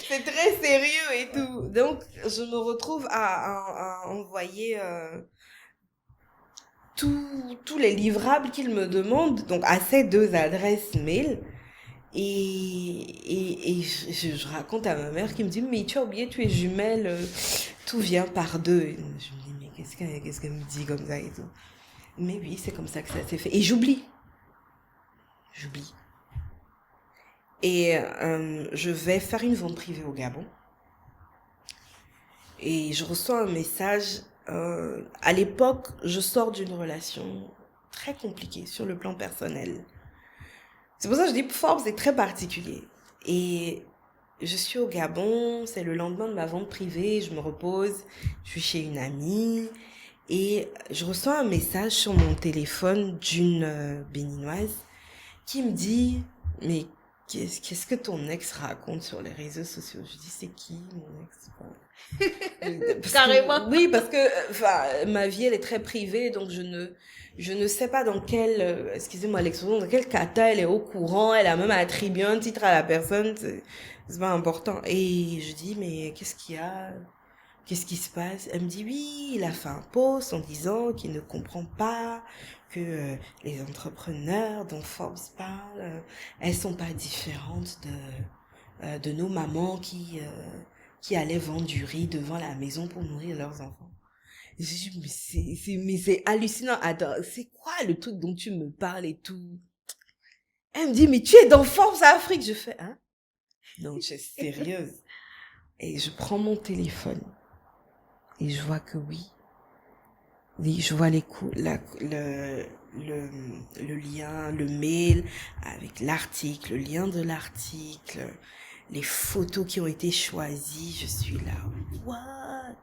c'est très sérieux et tout. Donc, je me retrouve à envoyer tous les livrables qu'il me demande, donc à ces deux adresses mail. Et je raconte à ma mère qui me dit, mais tu as oublié, tu es jumelle, tout vient par deux. Et je me dis, mais qu'est-ce qu'elle me dit comme ça et tout. Mais oui, c'est comme ça que ça s'est fait. Et j'oublie. Et je vais faire une vente privée au Gabon. Et je reçois un message. À l'époque, je sors d'une relation très compliquée sur le plan personnel. C'est pour ça que je dis Forbes est très particulier. Et je suis au Gabon, c'est le lendemain de ma vente privée, je me repose, je suis chez une amie et je reçois un message sur mon téléphone d'une béninoise qui me dit « Mais qu'est-ce que ton ex raconte sur les réseaux sociaux ?» Je dis « C'est qui mon ex ?» Carrément. Oui, parce que ma vie, elle est très privée, donc je ne sais pas dans quel, excusez-moi l'expression, dans quel kata elle est au courant, elle a même attribué un titre à la personne, c'est pas important. Et je dis, mais qu'est-ce qu'il y a? Qu'est-ce qui se passe? Elle me dit, oui, il a fait un post en disant qu'il ne comprend pas que les entrepreneurs dont Forbes parle, elles sont pas différentes de nos mamans qui allaient vendre du riz devant la maison pour nourrir leurs enfants. Et je dis, mais c'est hallucinant. Attends, c'est quoi le truc dont tu me parles et tout? Elle me dit, mais tu es dans Forbes Afrique. Je fais, hein? Non, je suis sérieuse. Et je prends mon téléphone. Et je vois que oui. Oui, je vois le lien, le mail avec l'article, le lien de l'article, les photos qui ont été choisies. Je suis là, what?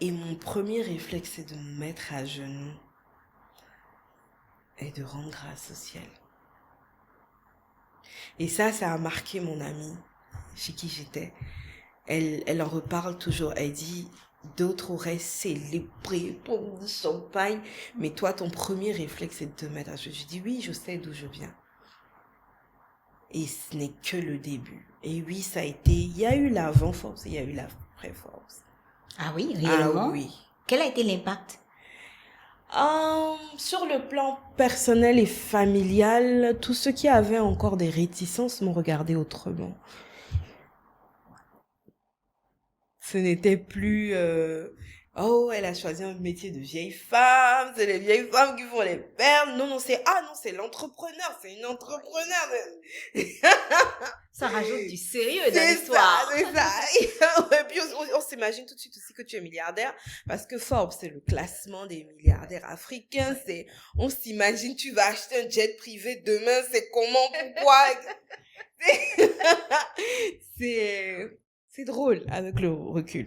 Et mon premier réflexe, c'est de me mettre à genoux et de rendre grâce au ciel. Et ça a marqué mon amie, chez qui j'étais. Elle en reparle toujours. Elle dit, d'autres auraient célébré pour du champagne, mais toi, ton premier réflexe, c'est de te mettre à genoux. Je dis, oui, je sais d'où je viens. Et ce n'est que le début. Et oui, ça a été, il y a eu l'avant Forbes, il y a eu l'après Forbes. Ah oui, réellement? Ah oui. Quel a été l'impact? Sur le plan personnel et familial, tous ceux qui avaient encore des réticences m'ont regardé autrement. Ce n'était plus oh, elle a choisi un métier de vieille femme, c'est les vieilles femmes qui font les perles. Non, c'est l'entrepreneur, c'est une entrepreneur. Ça rajoute du sérieux dans l'histoire. C'est ça. Et puis on s'imagine tout de suite aussi que tu es milliardaire parce que Forbes, c'est le classement des milliardaires africains. On s'imagine, tu vas acheter un jet privé demain, c'est comment, pourquoi? C'est drôle avec le recul.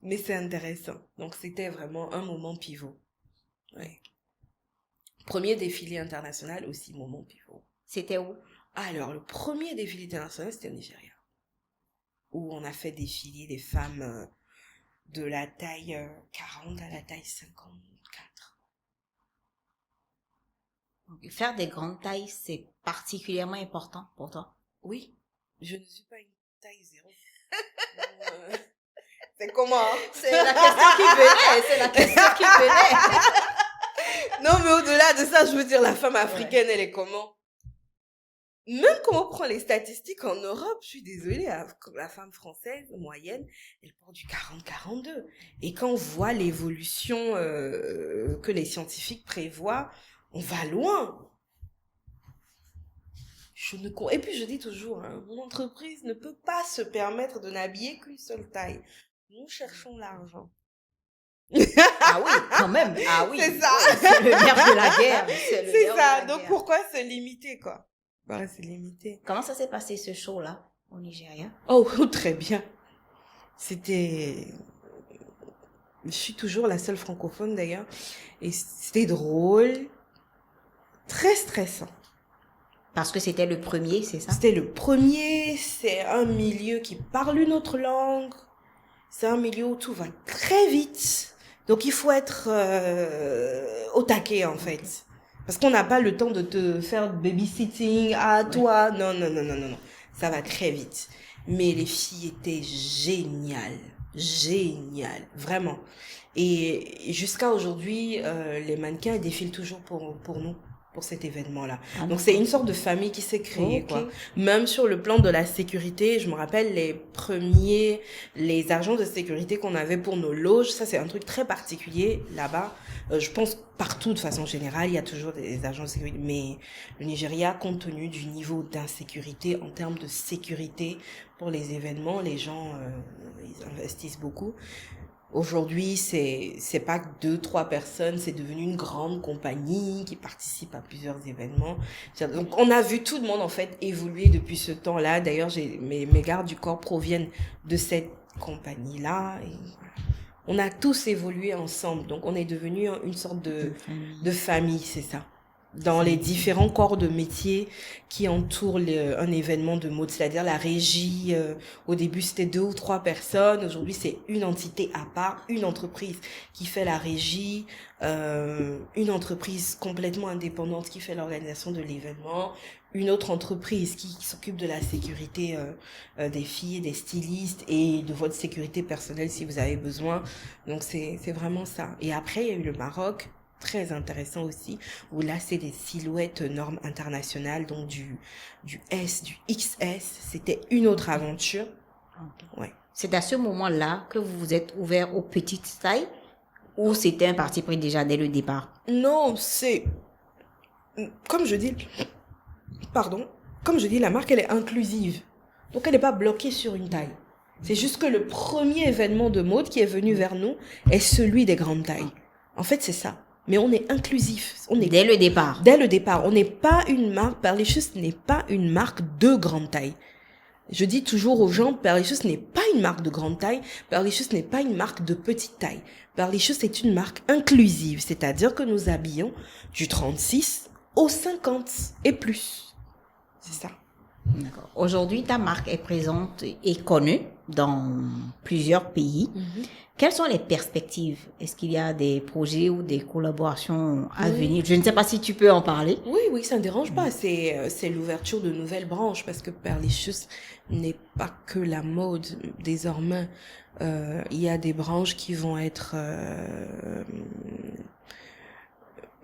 Mais c'est intéressant. Donc, c'était vraiment un moment pivot. Ouais. Premier défilé international, aussi moment pivot. C'était où? Alors, le premier défilé international, c'était au Nigeria. Où on a fait défiler des femmes de la taille 40 à la taille 54. Faire des grandes tailles, c'est particulièrement important pour toi? Oui. Je ne suis pas une taille zéro. C'est comment? C'est la question qui venait. Non, mais au-delà de ça, je veux dire, la femme africaine, elle est comment? Même quand on prend les statistiques en Europe, je suis désolée, la femme française moyenne, elle porte du 40-42. Et quand on voit l'évolution que les scientifiques prévoient, on va loin. Et puis je dis toujours, hein, mon entreprise ne peut pas se permettre de n'habiller qu'une seule taille. Nous cherchons l'argent. Ah oui, quand même. Ah oui. C'est ça. Oui, c'est le nerf de la guerre. C'est ça. Donc pourquoi se limiter, quoi? Bah, c'est limité. Comment ça s'est passé ce show-là au Nigeria? Oh, très bien. Je suis toujours la seule francophone d'ailleurs. Et c'était drôle. Très stressant. Parce que c'était le premier, c'est ça? C'était le premier, c'est un milieu qui parle une autre langue, c'est un milieu où tout va très vite, donc il faut être au taquet en fait. Parce qu'on n'a pas le temps de te faire babysitting à toi, non, non, non, non, non, non, ça va très vite. Mais les filles étaient géniales, vraiment. Et jusqu'à aujourd'hui, les mannequins défilent toujours pour nous, pour cet événement-là. Donc c'est une sorte de famille qui s'est créée, quoi. Même sur le plan de la sécurité, je me rappelle les agents de sécurité qu'on avait pour nos loges, ça c'est un truc très particulier là-bas. Je pense partout de façon générale, il y a toujours des agents de sécurité, mais le Nigeria, compte tenu du niveau d'insécurité en termes de sécurité pour les événements, les gens ils investissent beaucoup. Aujourd'hui, c'est pas que 2-3 personnes, c'est devenu une grande compagnie qui participe à plusieurs événements. Donc, on a vu tout le monde, en fait, évoluer depuis ce temps-là. D'ailleurs, mes gardes du corps proviennent de cette compagnie-là. Et on a tous évolué ensemble. Donc, on est devenu une sorte de famille, c'est ça. Dans les différents corps de métier qui entourent un événement de mode, c'est-à-dire la régie. Au début, c'était 2 ou 3 personnes. Aujourd'hui, c'est une entité à part, une entreprise qui fait la régie, une entreprise complètement indépendante qui fait l'organisation de l'événement, une autre entreprise qui s'occupe de la sécurité des filles, des stylistes et de votre sécurité personnelle si vous avez besoin. Donc, c'est vraiment ça. Et après, il y a eu le Maroc. Très intéressant aussi, où là c'est des silhouettes normes internationales, donc du S, du XS, c'était une autre aventure. Ouais. C'est à ce moment-là que vous vous êtes ouvert aux petites tailles ou c'était un parti pris déjà dès le départ? Non, c'est comme je dis, la marque elle est inclusive, donc elle n'est pas bloquée sur une taille. C'est juste que le premier événement de mode qui est venu vers nous est celui des grandes tailles. En fait, c'est ça. Mais on est inclusif. Dès le départ. Dès le départ. On n'est pas une marque, Perlicious n'est pas une marque de grande taille. Je dis toujours aux gens, Perlicious n'est pas une marque de grande taille, Perlicious n'est pas une marque de petite taille. Perlicious est une marque inclusive, c'est-à-dire que nous habillons du 36 au 50 et plus. C'est ça. D'accord. Aujourd'hui, ta marque est présente et connue dans plusieurs pays. Mm-hmm. Quelles sont les perspectives? Est-ce qu'il y a des projets ou des collaborations à venir? Je ne sais pas si tu peux en parler. Oui, ça ne dérange pas. C'est l'ouverture de nouvelles branches parce que Perlicious n'est pas que la mode. Désormais, il y a des branches qui vont être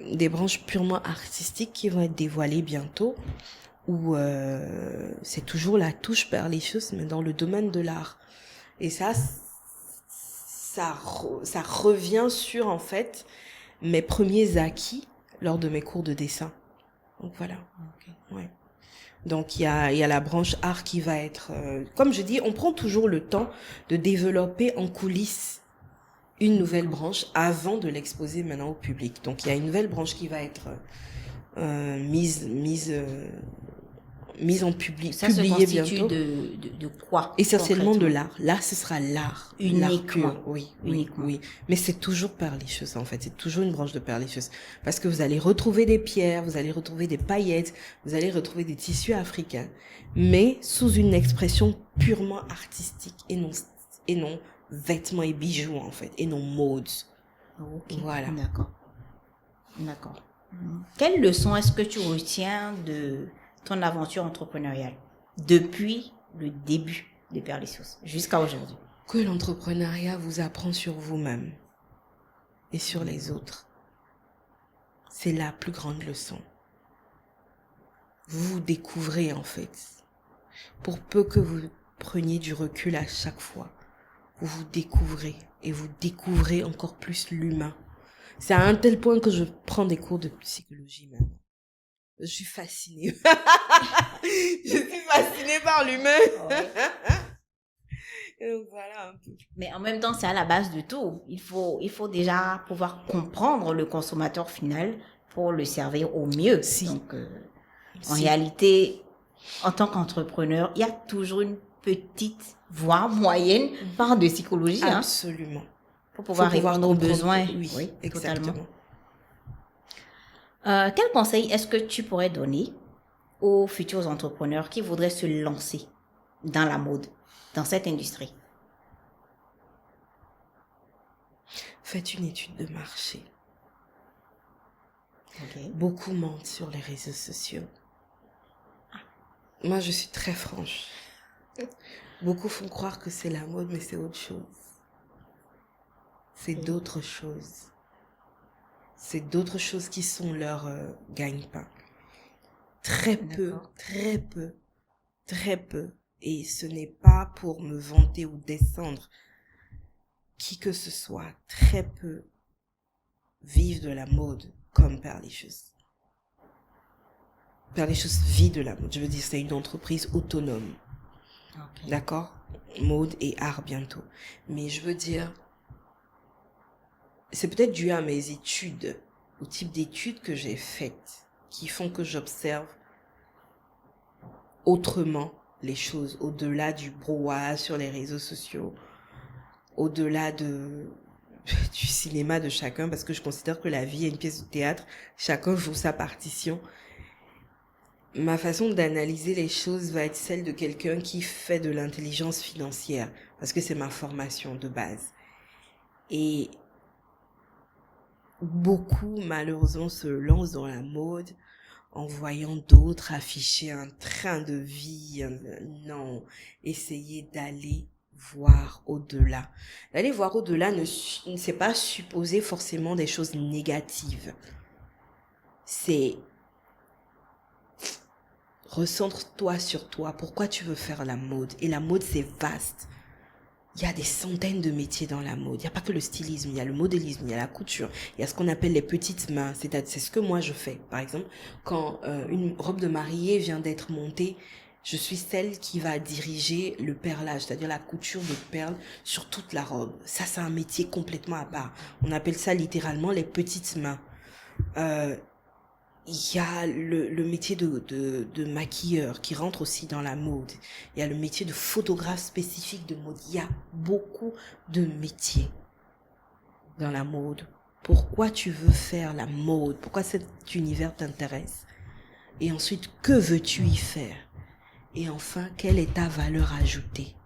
des branches purement artistiques qui vont être dévoilées bientôt. Où c'est toujours la touche Perlicious, mais dans le domaine de l'art. Et ça revient sur, en fait, mes premiers acquis lors de mes cours de dessin. Donc, voilà. Okay. Ouais. Donc, il y a la branche art qui va être... comme je dis, on prend toujours le temps de développer en coulisses une nouvelle branche avant de l'exposer maintenant au public. Donc, il y a une nouvelle branche qui va être mise en public, ça publiée se bientôt. De quoi? Essentiellement de l'art. Là, ce sera l'art. Uniquement. L'art pur. Oui. Mais c'est toujours Perlicious, en fait. C'est toujours une branche de Perlicious. Parce que vous allez retrouver des pierres, vous allez retrouver des paillettes, vous allez retrouver des tissus africains. Mais sous une expression purement artistique et non vêtements et bijoux, en fait. Et non mode. Okay. Voilà. D'accord. Quelle leçon est-ce que tu retiens de ton aventure entrepreneuriale depuis le début de Perlicious jusqu'à aujourd'hui? Que l'entrepreneuriat vous apprend sur vous-même et sur les autres. C'est la plus grande leçon. Vous vous découvrez en fait. Pour peu que vous preniez du recul à chaque fois, vous vous découvrez et vous découvrez encore plus l'humain. C'est à un tel point que je prends des cours de psychologie maintenant. Je suis fascinée. Je suis fascinée par l'humain. Donc voilà un peu. Mais en même temps, c'est à la base de tout. Il faut déjà pouvoir comprendre le consommateur final pour le servir au mieux. Donc, en réalité, en tant qu'entrepreneur, il y a toujours une petite, voire moyenne part de psychologie. Absolument. Pour pouvoir répondre aux besoins. Oui, exactement. Quel conseil est-ce que tu pourrais donner aux futurs entrepreneurs qui voudraient se lancer dans la mode, dans cette industrie? Faites une étude de marché. Ok. Beaucoup mentent sur les réseaux sociaux. Moi, je suis très franche. Beaucoup font croire que c'est la mode, mais c'est autre chose. C'est d'autres choses. C'est d'autres choses qui sont leur gagne-pain. Très peu, D'accord. très peu, très peu. Et ce n'est pas pour me vanter ou descendre qui que ce soit. Très peu vivent de la mode comme Perlicious. Perlicious vit de la mode. Je veux dire, c'est une entreprise autonome. Ok. D'accord? Mode et art bientôt. Mais je veux dire, c'est peut-être dû à mes études, au type d'études que j'ai faites, qui font que j'observe autrement les choses, au-delà du brouhaha sur les réseaux sociaux, au-delà du cinéma de chacun, parce que je considère que la vie est une pièce de théâtre, chacun joue sa partition. Ma façon d'analyser les choses va être celle de quelqu'un qui fait de l'intelligence financière, parce que c'est ma formation de base. Et beaucoup, malheureusement, se lancent dans la mode en voyant d'autres afficher un train de vie. Non, essayez d'aller voir au-delà. D'aller voir au-delà ne c'est pas supposer forcément des choses négatives. C'est recentre-toi sur toi. Pourquoi tu veux faire la mode? Et la mode, c'est vaste. Il y a des centaines de métiers dans la mode. Il n'y a pas que le stylisme, il y a le modélisme, il y a la couture, il y a ce qu'on appelle les petites mains. C'est ce que moi je fais. Par exemple, quand une robe de mariée vient d'être montée, je suis celle qui va diriger le perlage, c'est-à-dire la couture de perles sur toute la robe. Ça, c'est un métier complètement à part. On appelle ça littéralement les petites mains. Il y a le métier de maquilleur qui rentre aussi dans la mode. Il y a le métier de photographe spécifique de mode. Il y a beaucoup de métiers dans la mode. Pourquoi tu veux faire la mode? Pourquoi cet univers t'intéresse? Et ensuite, que veux-tu y faire? Et enfin, quelle est ta valeur ajoutée?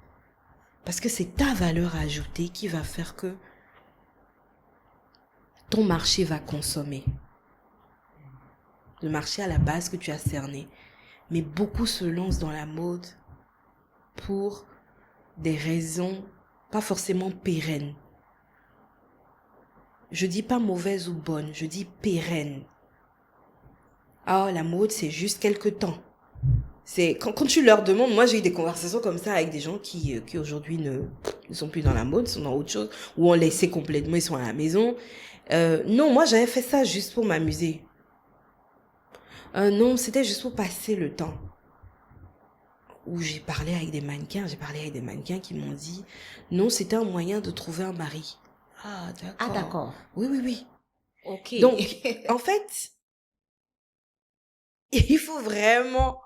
Parce que c'est ta valeur ajoutée qui va faire que ton marché va consommer. Le marché à la base que tu as cerné. Mais beaucoup se lancent dans la mode pour des raisons pas forcément pérennes. Je dis pas mauvaise ou bonne, je dis pérenne. Ah, la mode, c'est juste quelque temps. C'est quand tu leur demandes, moi j'ai eu des conversations comme ça avec des gens qui aujourd'hui ne sont plus dans la mode, sont dans autre chose, ou ont laissé complètement, ils sont à la maison. Non, moi j'avais fait ça juste pour m'amuser. Non, c'était juste pour passer le temps. Où j'ai parlé avec des mannequins qui m'ont dit, non, c'était un moyen de trouver un mari. Ah, d'accord. Ah, d'accord. Oui, oui, oui. Ok. Donc, en fait, il faut vraiment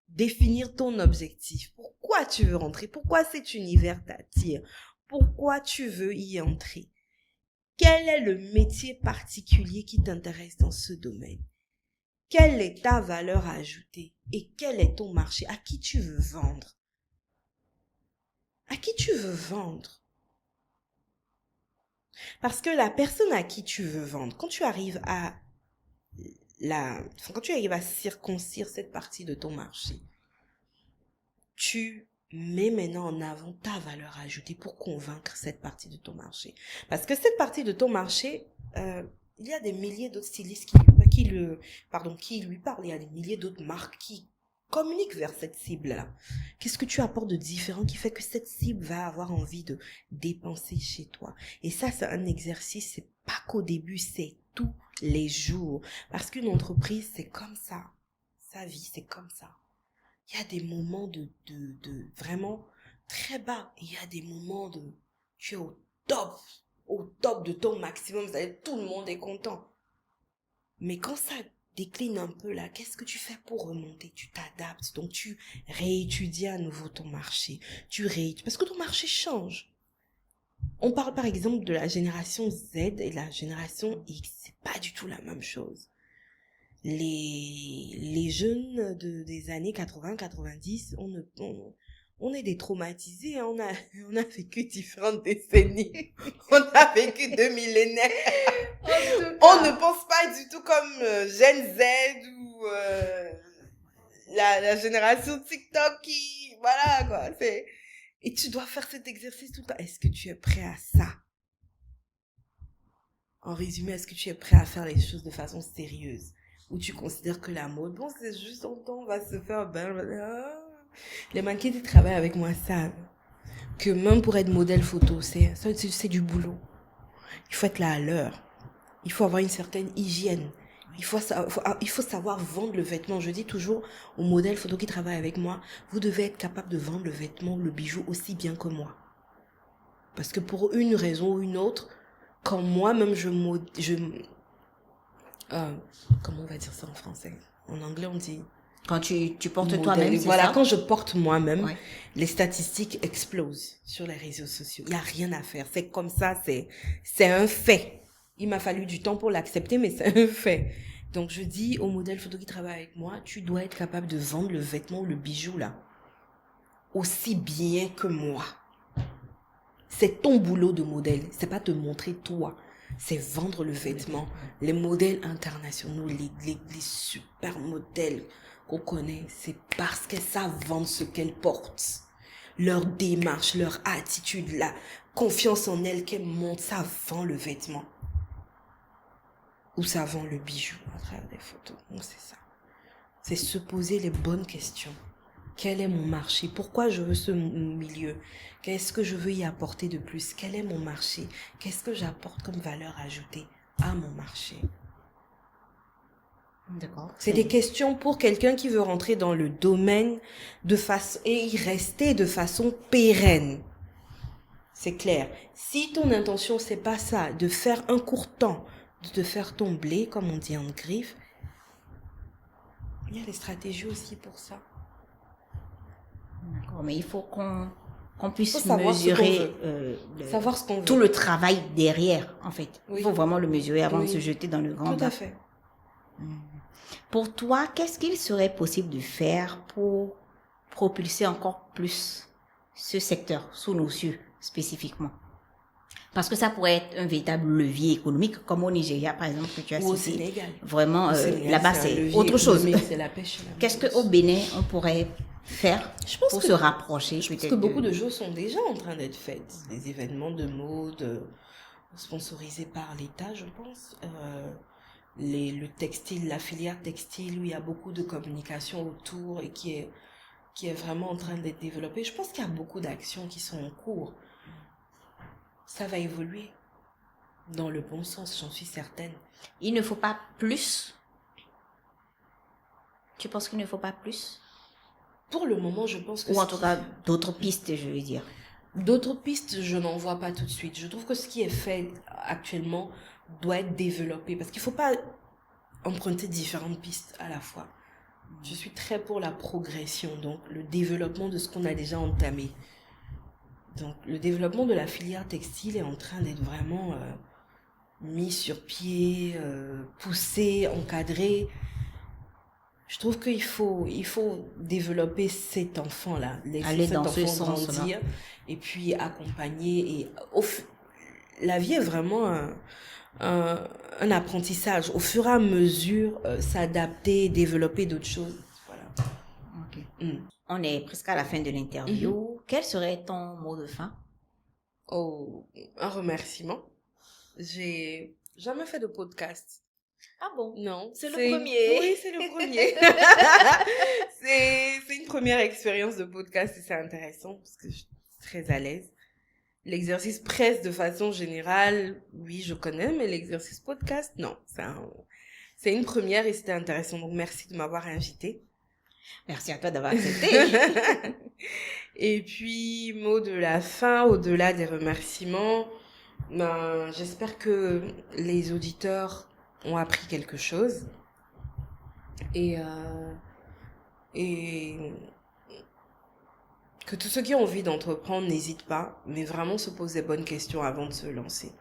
définir ton objectif. Pourquoi tu veux rentrer? Pourquoi cet univers t'attire? Pourquoi tu veux y entrer? Quel est le métier particulier qui t'intéresse dans ce domaine? Quelle est ta valeur ajoutée? Et quel est ton marché? À qui tu veux vendre? À qui tu veux vendre? Parce que la personne à qui tu veux vendre, quand tu arrives à circoncire cette partie de ton marché, tu mets maintenant en avant ta valeur ajoutée pour convaincre cette partie de ton marché. Parce que cette partie de ton marché, il y a des milliers d'autres stylistes qui lui parlent. Il y a des milliers d'autres marques qui communiquent vers cette cible-là. Qu'est-ce que tu apportes de différent qui fait que cette cible va avoir envie de dépenser chez toi? Et ça, c'est un exercice, c'est pas qu'au début, c'est tous les jours. Parce qu'une entreprise, c'est comme ça. Sa vie, c'est comme ça. Il y a des moments de vraiment très bas. Et il y a des moments de, tu es au top de ton maximum. C'est-à-dire, tout le monde est content. Mais quand ça décline un peu là, qu'est-ce que tu fais pour remonter? Tu t'adaptes. Donc, tu réétudies à nouveau ton marché. Parce que ton marché change. On parle par exemple de la génération Z et la génération X. C'est pas du tout la même chose. les jeunes des années 80-90, on est des traumatisés, hein. On a vécu différentes décennies. On a vécu 2 millénaires. On ne pense pas du tout comme Gen Z ou la génération TikTok qui... Voilà, quoi. Et tu dois faire cet exercice tout le temps. Est-ce que tu es prêt à ça? En résumé, est-ce que tu es prêt à faire les choses de façon sérieuse? Ou tu considères que la mode, bon, c'est juste en temps, on va se faire... Les mannequins qui travaillent avec moi savent que même pour être modèle photo, c'est du boulot. Il faut être là à l'heure. Il faut avoir une certaine hygiène. Il faut savoir vendre le vêtement. Je dis toujours aux modèles photo qui travaillent avec moi, vous devez être capable de vendre le vêtement, le bijou aussi bien que moi. Parce que pour une raison ou une autre, quand moi-même comment on va dire ça en français? En anglais, on dit... Quand tu portes toi-même, c'est voilà, ça? quand je porte moi-même, Ouais. les statistiques explosent sur les réseaux sociaux. Il n'y a rien à faire. C'est comme ça, c'est un fait. Il m'a fallu du temps pour l'accepter, mais c'est un fait. Donc, je dis aux modèles photo qui travaillent avec moi, tu dois être capable de vendre le vêtement ou le bijou, là, aussi bien que moi. C'est ton boulot de modèle. C'est pas te montrer toi. C'est vendre le vêtement. Les modèles internationaux, les super modèles qu'on connaît, c'est parce qu'elles savent vendre ce qu'elles portent. Leur démarche, leur attitude, la confiance en elles qu'elles montrent, ça vend le vêtement. Ou ça vend le bijou à travers des photos. Donc c'est ça. C'est se poser les bonnes questions. Quel est mon marché? Pourquoi je veux ce milieu? Qu'est-ce que je veux y apporter de plus? Quel est mon marché? Qu'est-ce que j'apporte comme valeur ajoutée à mon marché? D'accord. C'est des questions pour quelqu'un qui veut rentrer dans le domaine et y rester de façon pérenne. C'est clair. Si ton intention, c'est pas ça, de faire un court temps, de te faire ton blé, comme on dit en griffe, il y a des stratégies aussi pour ça. D'accord, mais il faut qu'on puisse savoir mesurer savoir ce qu'on veut. tout le travail derrière, en fait. Oui. Il faut vraiment le mesurer avant Oui. de se jeter dans le grand Tout bain. à fait. Pour toi, qu'est-ce qu'il serait possible de faire pour propulser encore plus ce secteur sous nos cieux spécifiquement? Parce que ça pourrait être un véritable levier économique, comme au Nigeria, par exemple, que tu as Ou au cité. Sénégal. Vraiment, Au Sénégal, là-bas, un c'est levier autre chose. économique, c'est la pêche. Qu'est-ce qu'au Bénin, on pourrait faire pour se rapprocher? Je pense que beaucoup de choses sont déjà en train d'être faites. Des événements de mode sponsorisés par l'État, je pense. Le textile, la filière textile, où il y a beaucoup de communication autour et qui est vraiment en train d'être développée. Je pense qu'il y a beaucoup d'actions qui sont en cours. Ça va évoluer dans le bon sens, j'en suis certaine. Il ne faut pas plus? Tu penses qu'il ne faut pas plus? Pour le moment, je pense que... Ou en tout cas, d'autres pistes, je veux dire. D'autres pistes, je n'en vois pas tout de suite. Je trouve que ce qui est fait actuellement doit être développé parce qu'il ne faut pas emprunter différentes pistes à la fois. Je suis très pour la progression, donc le développement de ce qu'on a déjà entamé. Donc le développement de la filière textile est en train d'être vraiment mis sur pied, poussé, encadré. Je trouve qu'il faut développer cet enfant-là, aller cet dans enfant ce sens grandir et puis accompagner. La vie est vraiment un apprentissage. Au fur et à mesure, s'adapter, développer d'autres choses. Voilà. Okay. On est presque à la fin de l'interview. Quel serait ton mot de fin? Oh, un remerciement. J'ai jamais fait de podcast. Ah bon? Non. C'est le premier. Oui, c'est le premier. c'est une première expérience de podcast et c'est intéressant parce que je suis très à l'aise. L'exercice presse de façon générale, oui, je connais, mais l'exercice podcast, non. C'est une première et c'était intéressant. Donc, merci de m'avoir invité. Merci à toi d'avoir accepté. Et puis, mot de la fin, au-delà des remerciements, j'espère que les auditeurs ont appris quelque chose et que tous ceux qui ont envie d'entreprendre n'hésitent pas, mais vraiment se poser les bonnes questions avant de se lancer.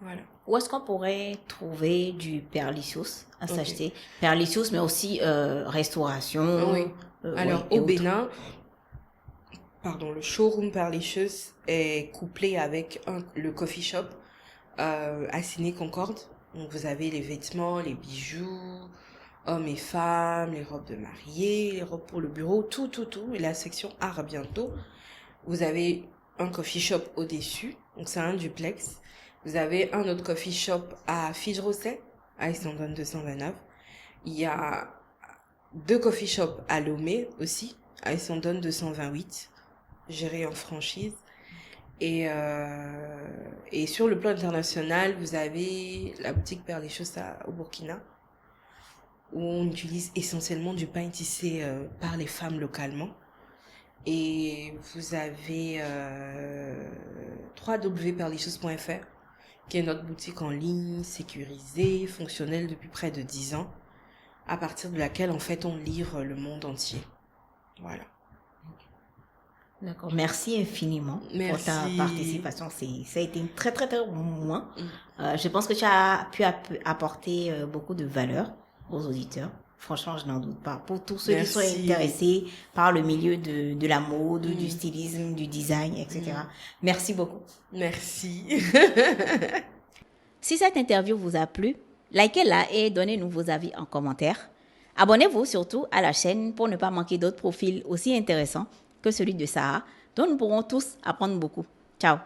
Voilà. Où est-ce qu'on pourrait trouver du Perlicious à s'acheter? Perlicious, mais aussi restauration. Oui. Alors, et au autres. Bénin, le showroom Perlicious est couplé avec le coffee shop à Ciné Concorde. Donc, vous avez les vêtements, les bijoux, hommes et femmes, les robes de mariée, les robes pour le bureau, tout. Et la section art bientôt. Vous avez un coffee shop au-dessus, donc c'est un duplex. Vous avez un autre coffee shop à Fige-Rosset, à Essendon 229. Il y a 2 coffee shops à Lomé aussi, à Essendon 228, gérés en franchise. Et sur le plan international, vous avez la boutique Perlicious au Burkina, où on utilise essentiellement du pain tissé par les femmes localement. Et vous avez www.perlicious.fr, qui est notre boutique en ligne, sécurisée, fonctionnelle depuis près de 10 ans, à partir de laquelle, en fait, on livre le monde entier. Voilà. D'accord. Merci infiniment pour ta participation. Ça a été un très, très, très bon moment. Je pense que tu as pu apporter beaucoup de valeur aux auditeurs. Franchement, je n'en doute pas. Pour tous ceux qui sont intéressés par le milieu de la mode, du stylisme, du design, etc. Merci beaucoup. Merci. Si cette interview vous a plu, likez-la et donnez-nous vos avis en commentaire. Abonnez-vous surtout à la chaîne pour ne pas manquer d'autres profils aussi intéressants que celui de Sarah, dont nous pourrons tous apprendre beaucoup. Ciao!